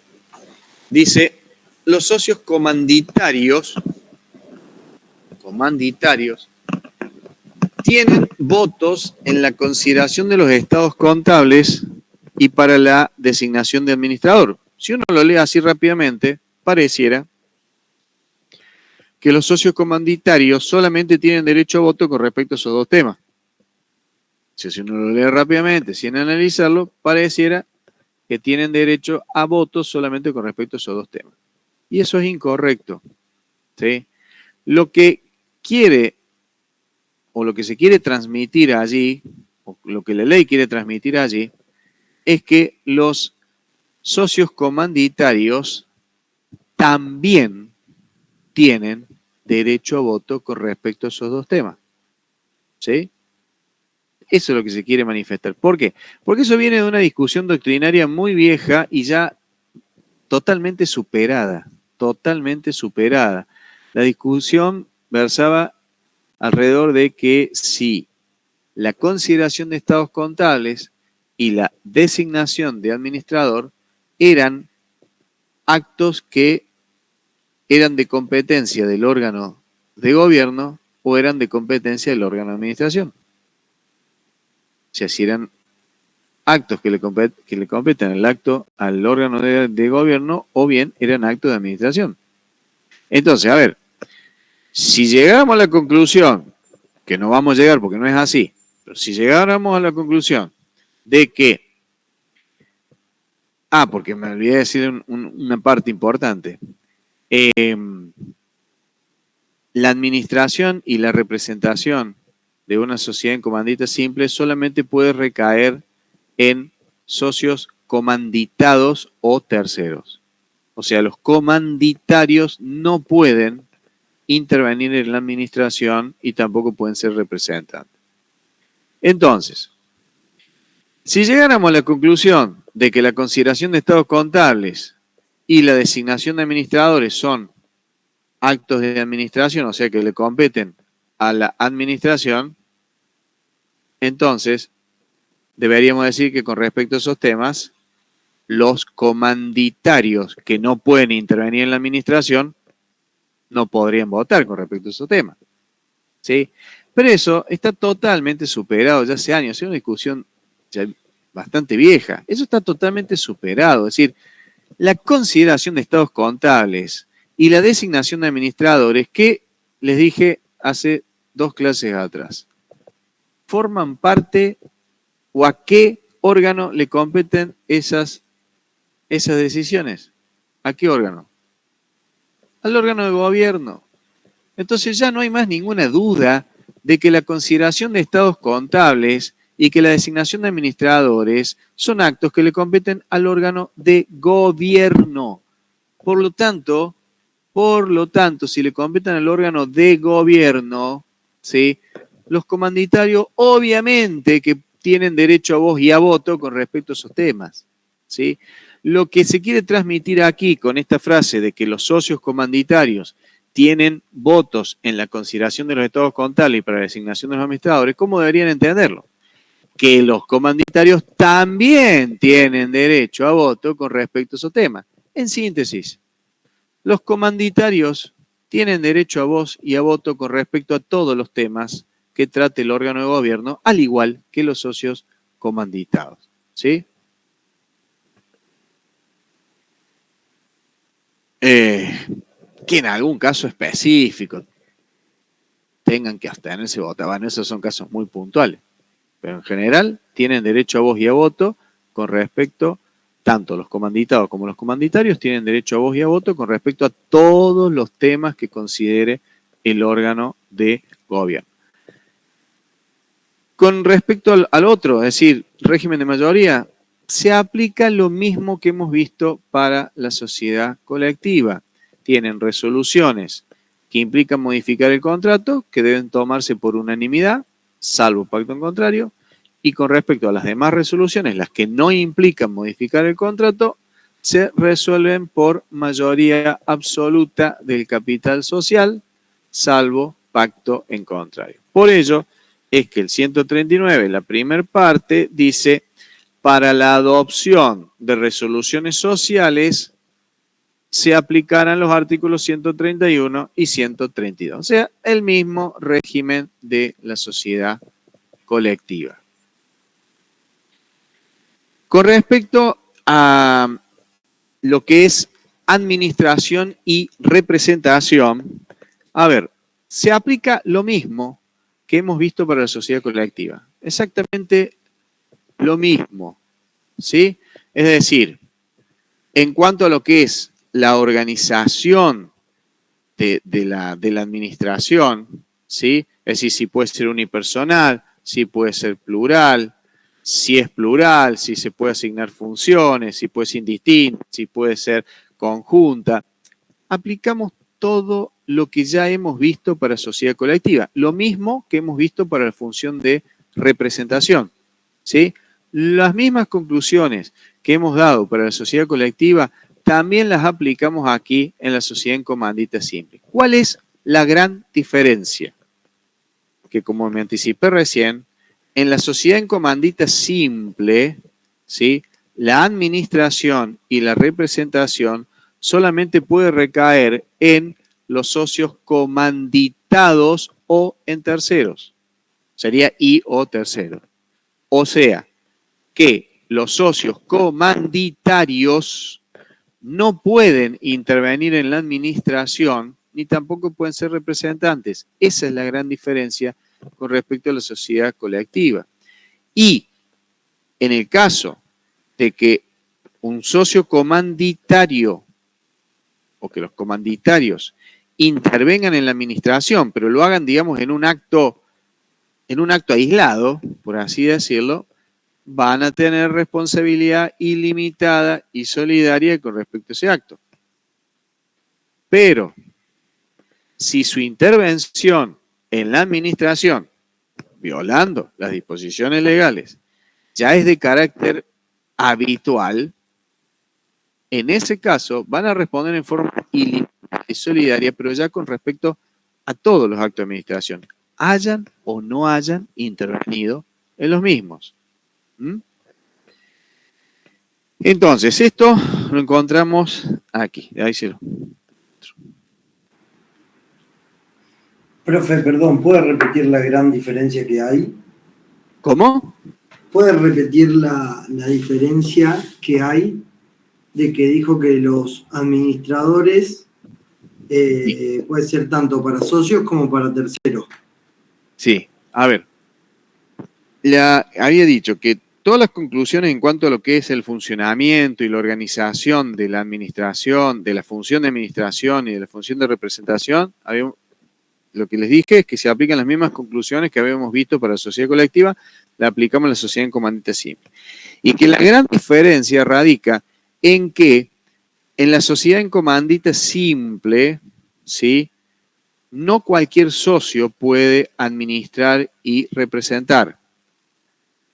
dice: los socios comanditarios tienen votos en la consideración de los estados contables y para la designación de administrador. Si uno lo lee así rápidamente, pareciera que los socios comanditarios solamente tienen derecho a voto con respecto a esos dos temas. Si uno lo lee rápidamente, sin analizarlo, pareciera que tienen derecho a voto solamente con respecto a esos dos temas. Y eso es incorrecto. ¿Sí? Lo que quiere, o lo que se quiere transmitir allí, o lo que la ley quiere transmitir allí, es que los socios comanditarios también tienen derecho a voto con respecto a esos dos temas. ¿Sí? Eso es lo que se quiere manifestar. ¿Por qué? Porque eso viene de una discusión doctrinaria muy vieja y ya totalmente superada. Totalmente superada. La discusión versaba alrededor de que si la consideración de estados contables y la designación de administrador eran actos que eran de competencia del órgano de gobierno o eran de competencia del órgano de administración. O sea, si eran actos que le competen al órgano de gobierno o bien eran actos de administración. Entonces, a ver, si llegáramos a la conclusión, que no vamos a llegar porque no es así, pero si llegáramos a la conclusión de que, porque me olvidé decir una parte importante, la administración y la representación de una sociedad en comandita simple solamente puede recaer en socios comanditados o terceros. O sea, los comanditarios no pueden intervenir en la administración y tampoco pueden ser representantes. Entonces, si llegáramos a la conclusión de que la consideración de estados contables y la designación de administradores son actos de administración, o sea que le competen a la administración, entonces deberíamos decir que con respecto a esos temas, los comanditarios que no pueden intervenir en la administración no podrían votar con respecto a esos temas. ¿Sí? Pero eso está totalmente superado ya hace años, es una discusión ya bastante vieja. Eso está totalmente superado, es decir, la consideración de estados contables y la designación de administradores, que les dije hace 2 clases atrás, forman parte o a qué órgano le competen esas decisiones. ¿A qué órgano? Al órgano de gobierno. Entonces ya no hay más ninguna duda de que la consideración de estados contables y que la designación de administradores son actos que le competen al órgano de gobierno. Por lo tanto, si le competen al órgano de gobierno, ¿sí?, los comanditarios obviamente que tienen derecho a voz y a voto con respecto a esos temas, ¿sí? Lo que se quiere transmitir aquí con esta frase de que los socios comanditarios tienen votos en la consideración de los estados contables y para la designación de los administradores, ¿cómo deberían entenderlo? Que los comanditarios también tienen derecho a voto con respecto a esos temas. En síntesis, los comanditarios tienen derecho a voz y a voto con respecto a todos los temas que trate el órgano de gobierno, al igual que los socios comanditados, ¿sí? Que en algún caso específico tengan que abstenerse o votar, bueno, esos son casos muy puntuales, pero en general tienen derecho a voz y a voto con respecto, tanto los comanditados como los comanditarios tienen derecho a voz y a voto con respecto a todos los temas que considere el órgano de gobierno. Con respecto al otro, es decir, régimen de mayoría, se aplica lo mismo que hemos visto para la sociedad colectiva. Tienen resoluciones que implican modificar el contrato, que deben tomarse por unanimidad, salvo pacto en contrario, y con respecto a las demás resoluciones, las que no implican modificar el contrato, se resuelven por mayoría absoluta del capital social, salvo pacto en contrario. Por ello, es que el 139, la primera parte, dice, para la adopción de resoluciones sociales se aplicarán los artículos 131 y 132. O sea, el mismo régimen de la sociedad colectiva. Con respecto a lo que es administración y representación, a ver, se aplica lo mismo que hemos visto para la sociedad colectiva. Exactamente lo mismo, ¿sí? Es decir, en cuanto a lo que es la organización de la administración, ¿sí? Es decir, si puede ser unipersonal, si puede ser plural, si es plural, si se puede asignar funciones, si puede ser indistinta, si puede ser conjunta. Aplicamos todo lo que ya hemos visto para sociedad colectiva, lo mismo que hemos visto para la función de representación, ¿sí? Las mismas conclusiones que hemos dado para la sociedad colectiva también las aplicamos aquí en la sociedad en comandita simple. ¿Cuál es la gran diferencia? Que como me anticipé recién, en la sociedad en comandita simple, ¿sí?, la administración y la representación solamente puede recaer en los socios comanditados o en terceros. Sería y o tercero. O sea, que los socios comanditarios no pueden intervenir en la administración ni tampoco pueden ser representantes. Esa es la gran diferencia con respecto a la sociedad colectiva. Y en el caso de que un socio comanditario o que los comanditarios intervengan en la administración, pero lo hagan, digamos, en un acto aislado, por así decirlo, van a tener responsabilidad ilimitada y solidaria con respecto a ese acto. Pero si su intervención en la administración, violando las disposiciones legales, ya es de carácter habitual, en ese caso van a responder en forma ilimitada y solidaria, pero ya con respecto a todos los actos de administración, hayan o no hayan intervenido en los mismos. Entonces, esto lo encontramos aquí. Ahí se lo... Profe, perdón, ¿puede repetir la gran diferencia que hay? ¿Cómo? ¿Puede repetir la diferencia que hay de que dijo que los administradores puede ser tanto para socios como para terceros? Sí, a ver. Había dicho que todas las conclusiones en cuanto a lo que es el funcionamiento y la organización de la administración, de la función de administración y de la función de representación, lo que les dije es que se aplican las mismas conclusiones que habíamos visto para la sociedad colectiva, la aplicamos a la sociedad en comandita simple. Y que la gran diferencia radica en que en la sociedad en comandita simple, ¿sí?, no cualquier socio puede administrar y representar.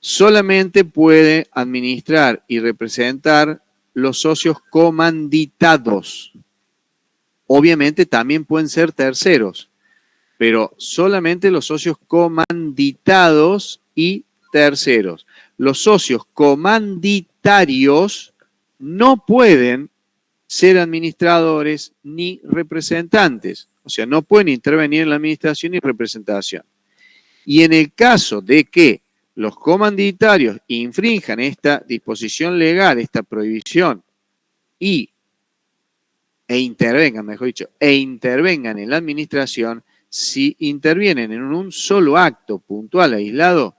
Solamente puede administrar y representar los socios comanditados. Obviamente también pueden ser terceros, pero solamente los socios comanditados y terceros. Los socios comanditarios no pueden ser administradores ni representantes. O sea, no pueden intervenir en la administración y representación. Y en el caso de que los comanditarios infrinjan esta disposición legal, esta prohibición, e intervengan en la administración, si intervienen en un solo acto puntual, aislado,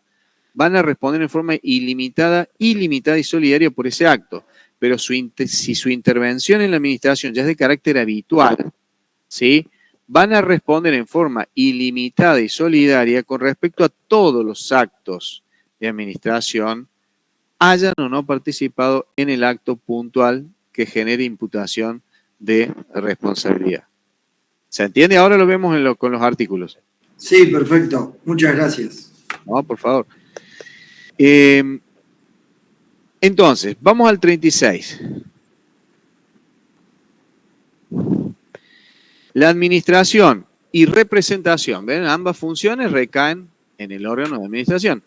van a responder en forma ilimitada y solidaria por ese acto. Pero si su intervención en la administración ya es de carácter habitual, ¿sí?, van a responder en forma ilimitada y solidaria con respecto a todos los actos de administración, hayan o no participado en el acto puntual que genere imputación de responsabilidad. ¿Se entiende? Ahora lo vemos con los artículos. Sí, perfecto. Muchas gracias. No, por favor. Entonces, vamos al 36. La administración y representación, ¿ven? Ambas funciones recaen en el órgano de administración.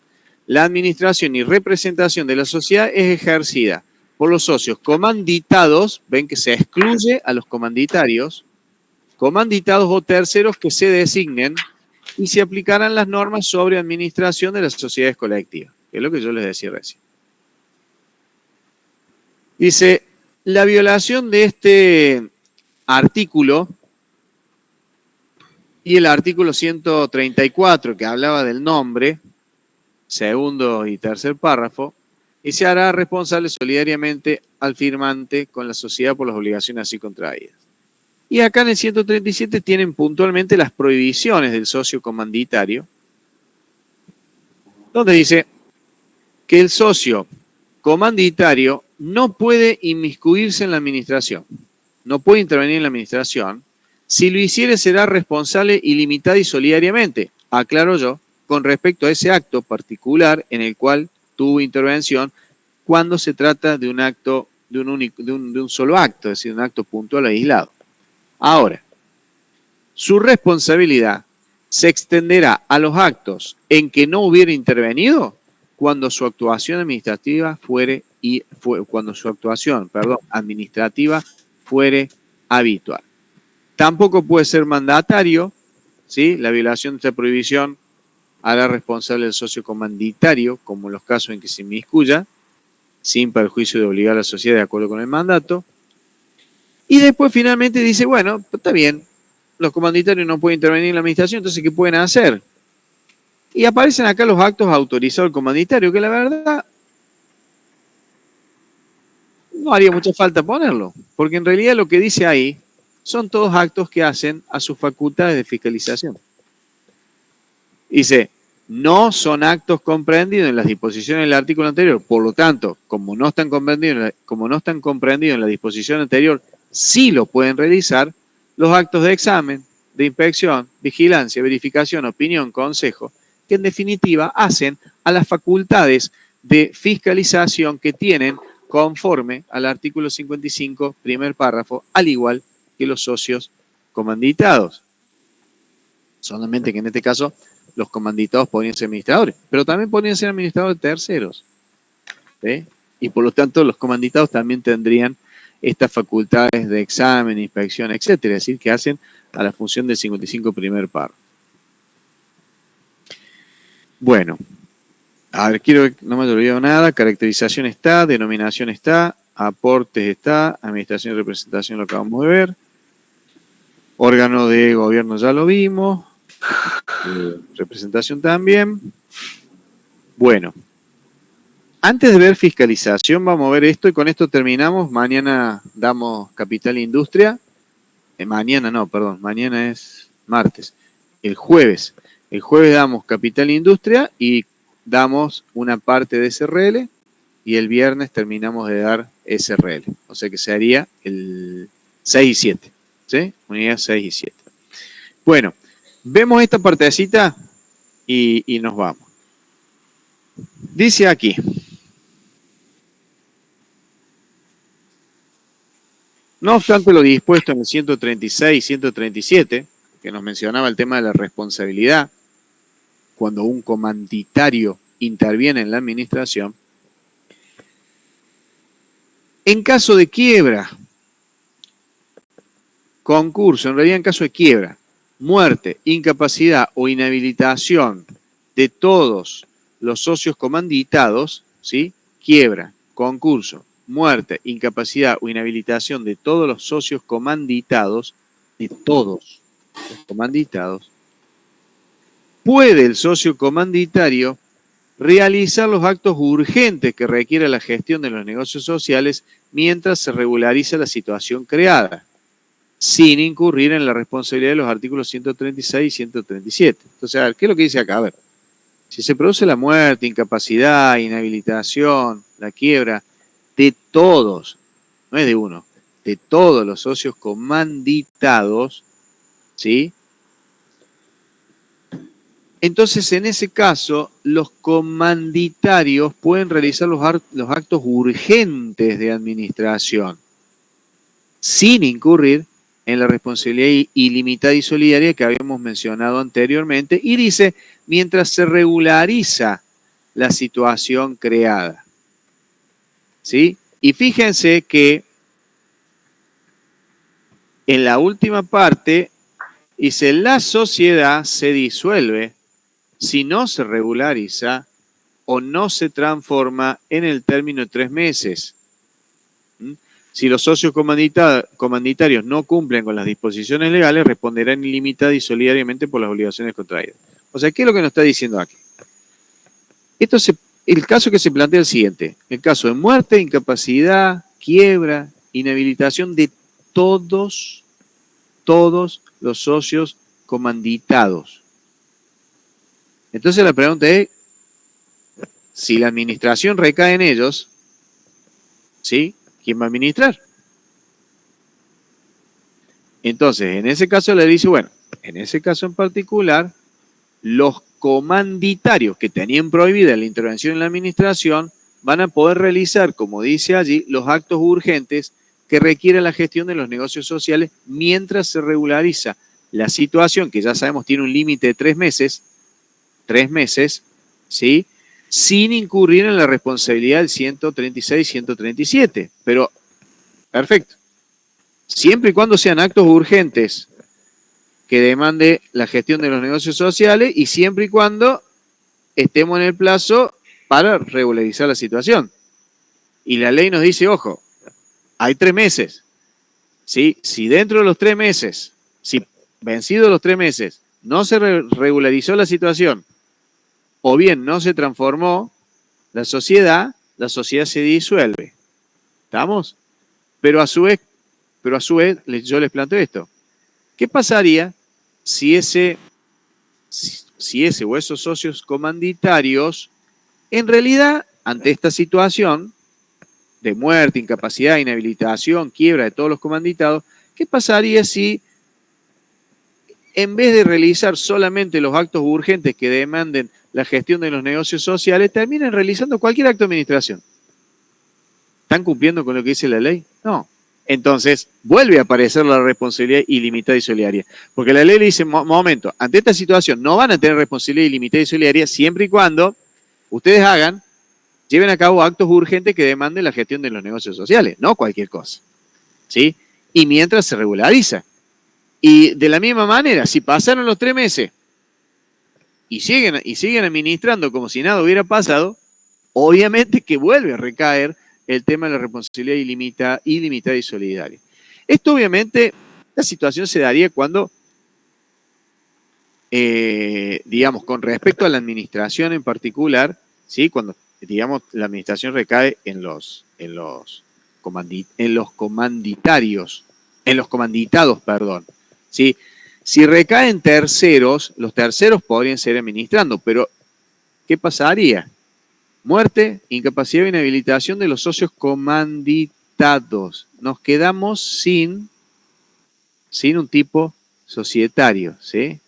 La administración y representación de la sociedad es ejercida por los socios comanditados, ven que se excluye a los comanditarios, comanditados o terceros que se designen, y se aplicarán las normas sobre administración de las sociedades colectivas, que es lo que yo les decía recién. Dice, la violación de este artículo y el artículo 134, que hablaba del nombre, segundo y tercer párrafo, y se hará responsable solidariamente al firmante con la sociedad por las obligaciones así contraídas. Y acá en el 137 tienen puntualmente las prohibiciones del socio comanditario, donde dice que el socio comanditario no puede inmiscuirse en la administración, no puede intervenir en la administración. Si lo hiciere será responsable ilimitada y solidariamente, aclaro yo, con respecto a ese acto particular en el cual tuvo intervención, cuando se trata de un acto, de un solo acto, es decir, un acto puntual aislado. Ahora, su responsabilidad se extenderá a los actos en que no hubiera intervenido cuando su actuación administrativa administrativa fuere habitual. Tampoco puede ser mandatario, ¿sí? La violación de esta prohibición hará responsable al socio comanditario, como en los casos en que se inmiscuya, sin perjuicio de obligar a la sociedad de acuerdo con el mandato. Y después finalmente dice, bueno, está bien, los comanditarios no pueden intervenir en la administración, entonces ¿qué pueden hacer? Y aparecen acá los actos autorizados al comanditario, que la verdad no haría mucha falta ponerlo, porque en realidad lo que dice ahí son todos actos que hacen a sus facultades de fiscalización. Dice, no son actos comprendidos en las disposiciones del artículo anterior, por lo tanto, como no están comprendidos en la disposición anterior, sí lo pueden realizar los actos de examen, de inspección, vigilancia, verificación, opinión, consejo, que en definitiva hacen a las facultades de fiscalización que tienen conforme al artículo 55, primer párrafo, al igual que los socios comanditados. Solamente que en este caso los comanditados podrían ser administradores, pero también podrían ser administradores terceros, ¿sí? Y por lo tanto los comanditados también tendrían estas facultades de examen, inspección, etcétera, es decir, que hacen a la función del 55 primer párrafo. Bueno, a ver, quiero que no me haya olvidado nada. Caracterización está, denominación está, aportes está, administración y representación lo acabamos de ver. Órgano de gobierno ya lo vimos. Representación también. Bueno, antes de ver fiscalización, vamos a ver esto y con esto terminamos. Mañana damos Capital e Industria. Mañana es martes. el jueves. El jueves damos Capital Industria y damos una parte de SRL y el viernes terminamos de dar SRL. O sea que sería el 6 y 7. ¿Sí? Unidad 6 y 7. Bueno, vemos esta partecita y nos vamos. Dice aquí. No obstante lo dispuesto en el 136 y 137, que nos mencionaba el tema de la responsabilidad, cuando un comanditario interviene en la administración, en caso de quiebra, concurso, en realidad en caso de quiebra, muerte, incapacidad o inhabilitación de todos los socios comanditados, ¿sí? Quiebra, concurso, muerte, incapacidad o inhabilitación de todos los socios comanditados, de todos los comanditados, puede el socio comanditario realizar los actos urgentes que requiere la gestión de los negocios sociales mientras se regulariza la situación creada, sin incurrir en la responsabilidad de los artículos 136 y 137. Entonces, a ver, ¿qué es lo que dice acá? A ver, si se produce la muerte, incapacidad, inhabilitación, la quiebra de todos, no es de uno, de todos los socios comanditados, ¿sí? Entonces, en ese caso, los comanditarios pueden realizar los actos urgentes de administración, sin incurrir en la responsabilidad ilimitada y solidaria que habíamos mencionado anteriormente, y dice, mientras se regulariza la situación creada. ¿Sí? Y fíjense que en la última parte dice, la sociedad se disuelve si no se regulariza o no se transforma en el término de 3 meses. Si los socios comanditarios no cumplen con las disposiciones legales, responderán ilimitada y solidariamente por las obligaciones contraídas. O sea, ¿qué es lo que nos está diciendo aquí? El caso que se plantea es el siguiente. El caso de muerte, incapacidad, quiebra, inhabilitación de todos los socios comanditados. Entonces la pregunta es, si la administración recae en ellos, ¿sí? ¿Quién va a administrar? Entonces, en ese caso le dice, bueno, en ese caso en particular, los comanditarios que tenían prohibida la intervención en la administración van a poder realizar, como dice allí, los actos urgentes que requiere la gestión de los negocios sociales mientras se regulariza la situación, que ya sabemos tiene un límite de 3 meses, ¿sí? Sin incurrir en la responsabilidad del 136 y 137. Pero, perfecto. Siempre y cuando sean actos urgentes que demande la gestión de los negocios sociales y siempre y cuando estemos en el plazo para regularizar la situación. Y la ley nos dice, ojo, hay 3 meses. ¿Sí? Si dentro de los 3 meses, si vencidos los 3 meses, no se regularizó la situación, o bien no se transformó la sociedad se disuelve. ¿Estamos? Pero a su vez, yo les planteo esto. ¿Qué pasaría si ese o esos socios comanditarios, en realidad, ante esta situación de muerte, incapacidad, inhabilitación, quiebra de todos los comanditados, qué pasaría si en vez de realizar solamente los actos urgentes que demanden la gestión de los negocios sociales, terminan realizando cualquier acto de administración? ¿Están cumpliendo con lo que dice la ley? No. Entonces, vuelve a aparecer la responsabilidad ilimitada y solidaria. Porque la ley le dice, momento, ante esta situación no van a tener responsabilidad ilimitada y solidaria siempre y cuando ustedes lleven a cabo actos urgentes que demanden la gestión de los negocios sociales, no cualquier cosa. ¿Sí? Y mientras se regulariza. Y de la misma manera, si pasaron los 3 meses y siguen administrando como si nada hubiera pasado, obviamente que vuelve a recaer el tema de la responsabilidad ilimitada y solidaria. Esto obviamente, la situación se daría cuando, digamos, con respecto a la administración en particular, ¿sí? Cuando, digamos, la administración recae en los comanditados, ¿sí? Si recaen terceros, los terceros podrían seguir administrando, pero ¿qué pasaría? Muerte, incapacidad o inhabilitación de los socios comanditados. Nos quedamos sin un tipo societario, ¿sí?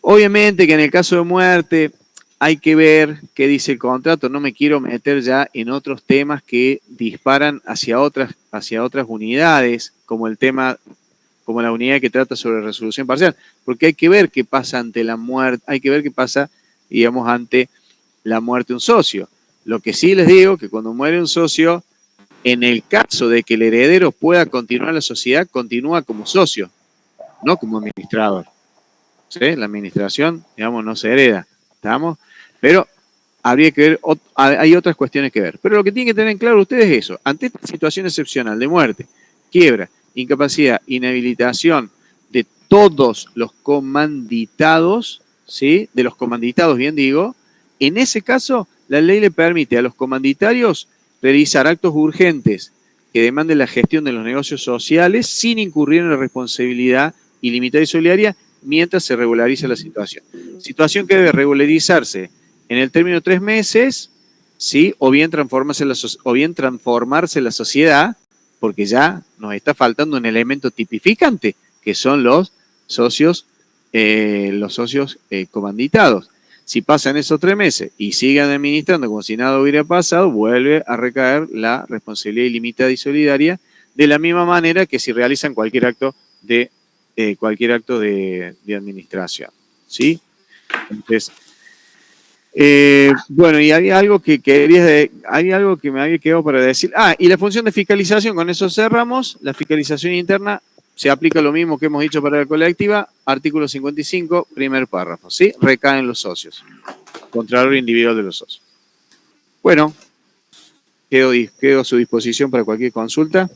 Obviamente que en el caso de muerte hay que ver qué dice el contrato. No me quiero meter ya en otros temas que disparan hacia otras unidades, como la unidad que trata sobre resolución parcial, porque hay que ver qué pasa ante la muerte, hay que ver qué pasa, digamos, ante la muerte de un socio. Lo que sí les digo, que cuando muere un socio, en el caso de que el heredero pueda continuar la sociedad, continúa como socio, no como administrador. ¿Sí? La administración, digamos, no se hereda. ¿Estamos? Pero habría que ver, hay otras cuestiones que ver. Pero lo que tienen que tener en claro ustedes es eso. Ante esta situación excepcional de muerte, quiebra, incapacidad, inhabilitación de todos los comanditados, ¿sí? De los comanditados, bien digo, en ese caso, la ley le permite a los comanditarios realizar actos urgentes que demanden la gestión de los negocios sociales sin incurrir en la responsabilidad ilimitada y solidaria mientras se regulariza la situación. Situación que debe regularizarse en el término de 3 meses, ¿sí? O bien transformarse la sociedad, porque ya nos está faltando un elemento tipificante, que son los socios comanditados. Si pasan esos 3 meses y siguen administrando como si nada hubiera pasado, vuelve a recaer la responsabilidad ilimitada y solidaria, de la misma manera que si realizan cualquier acto de administración, ¿sí? Entonces, bueno, y había algo que me había quedado para decir. Y la función de fiscalización, con eso cerramos. La fiscalización interna se aplica lo mismo que hemos dicho para la colectiva. Artículo 55, primer párrafo, ¿sí? Recaen los socios. Contralor individual de los socios. Bueno, quedo a su disposición para cualquier consulta.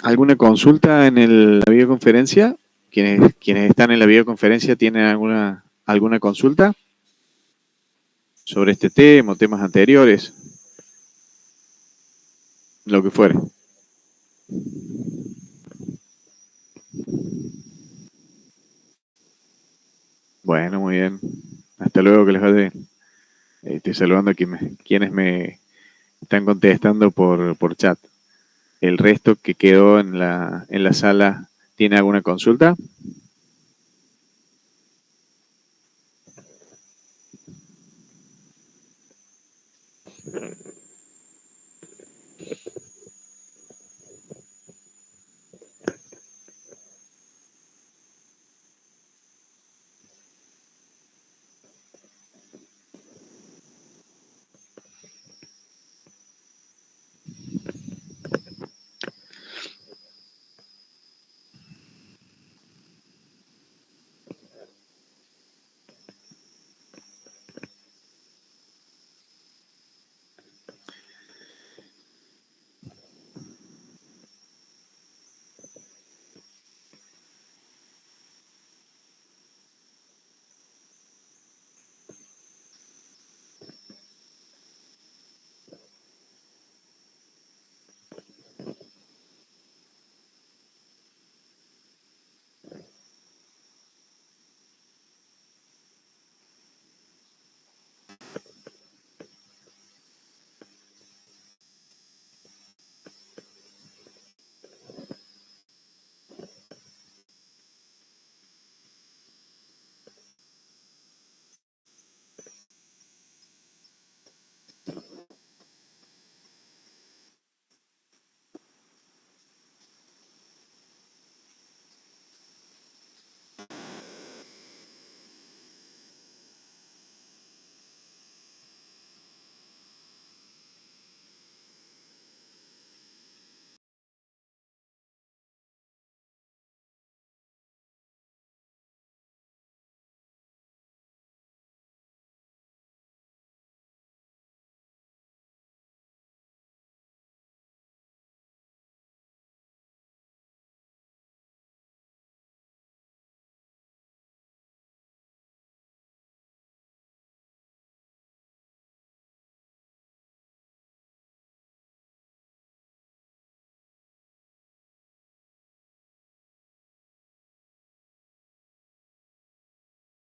¿Alguna consulta en la videoconferencia? ¿Quienes están en la videoconferencia tienen alguna consulta sobre este tema o temas anteriores? Lo que fuere. Bueno, muy bien. Hasta luego, que les vaya bien. Estoy saludando a quienes me están contestando por chat. ¿El resto que quedó en la sala tiene alguna consulta?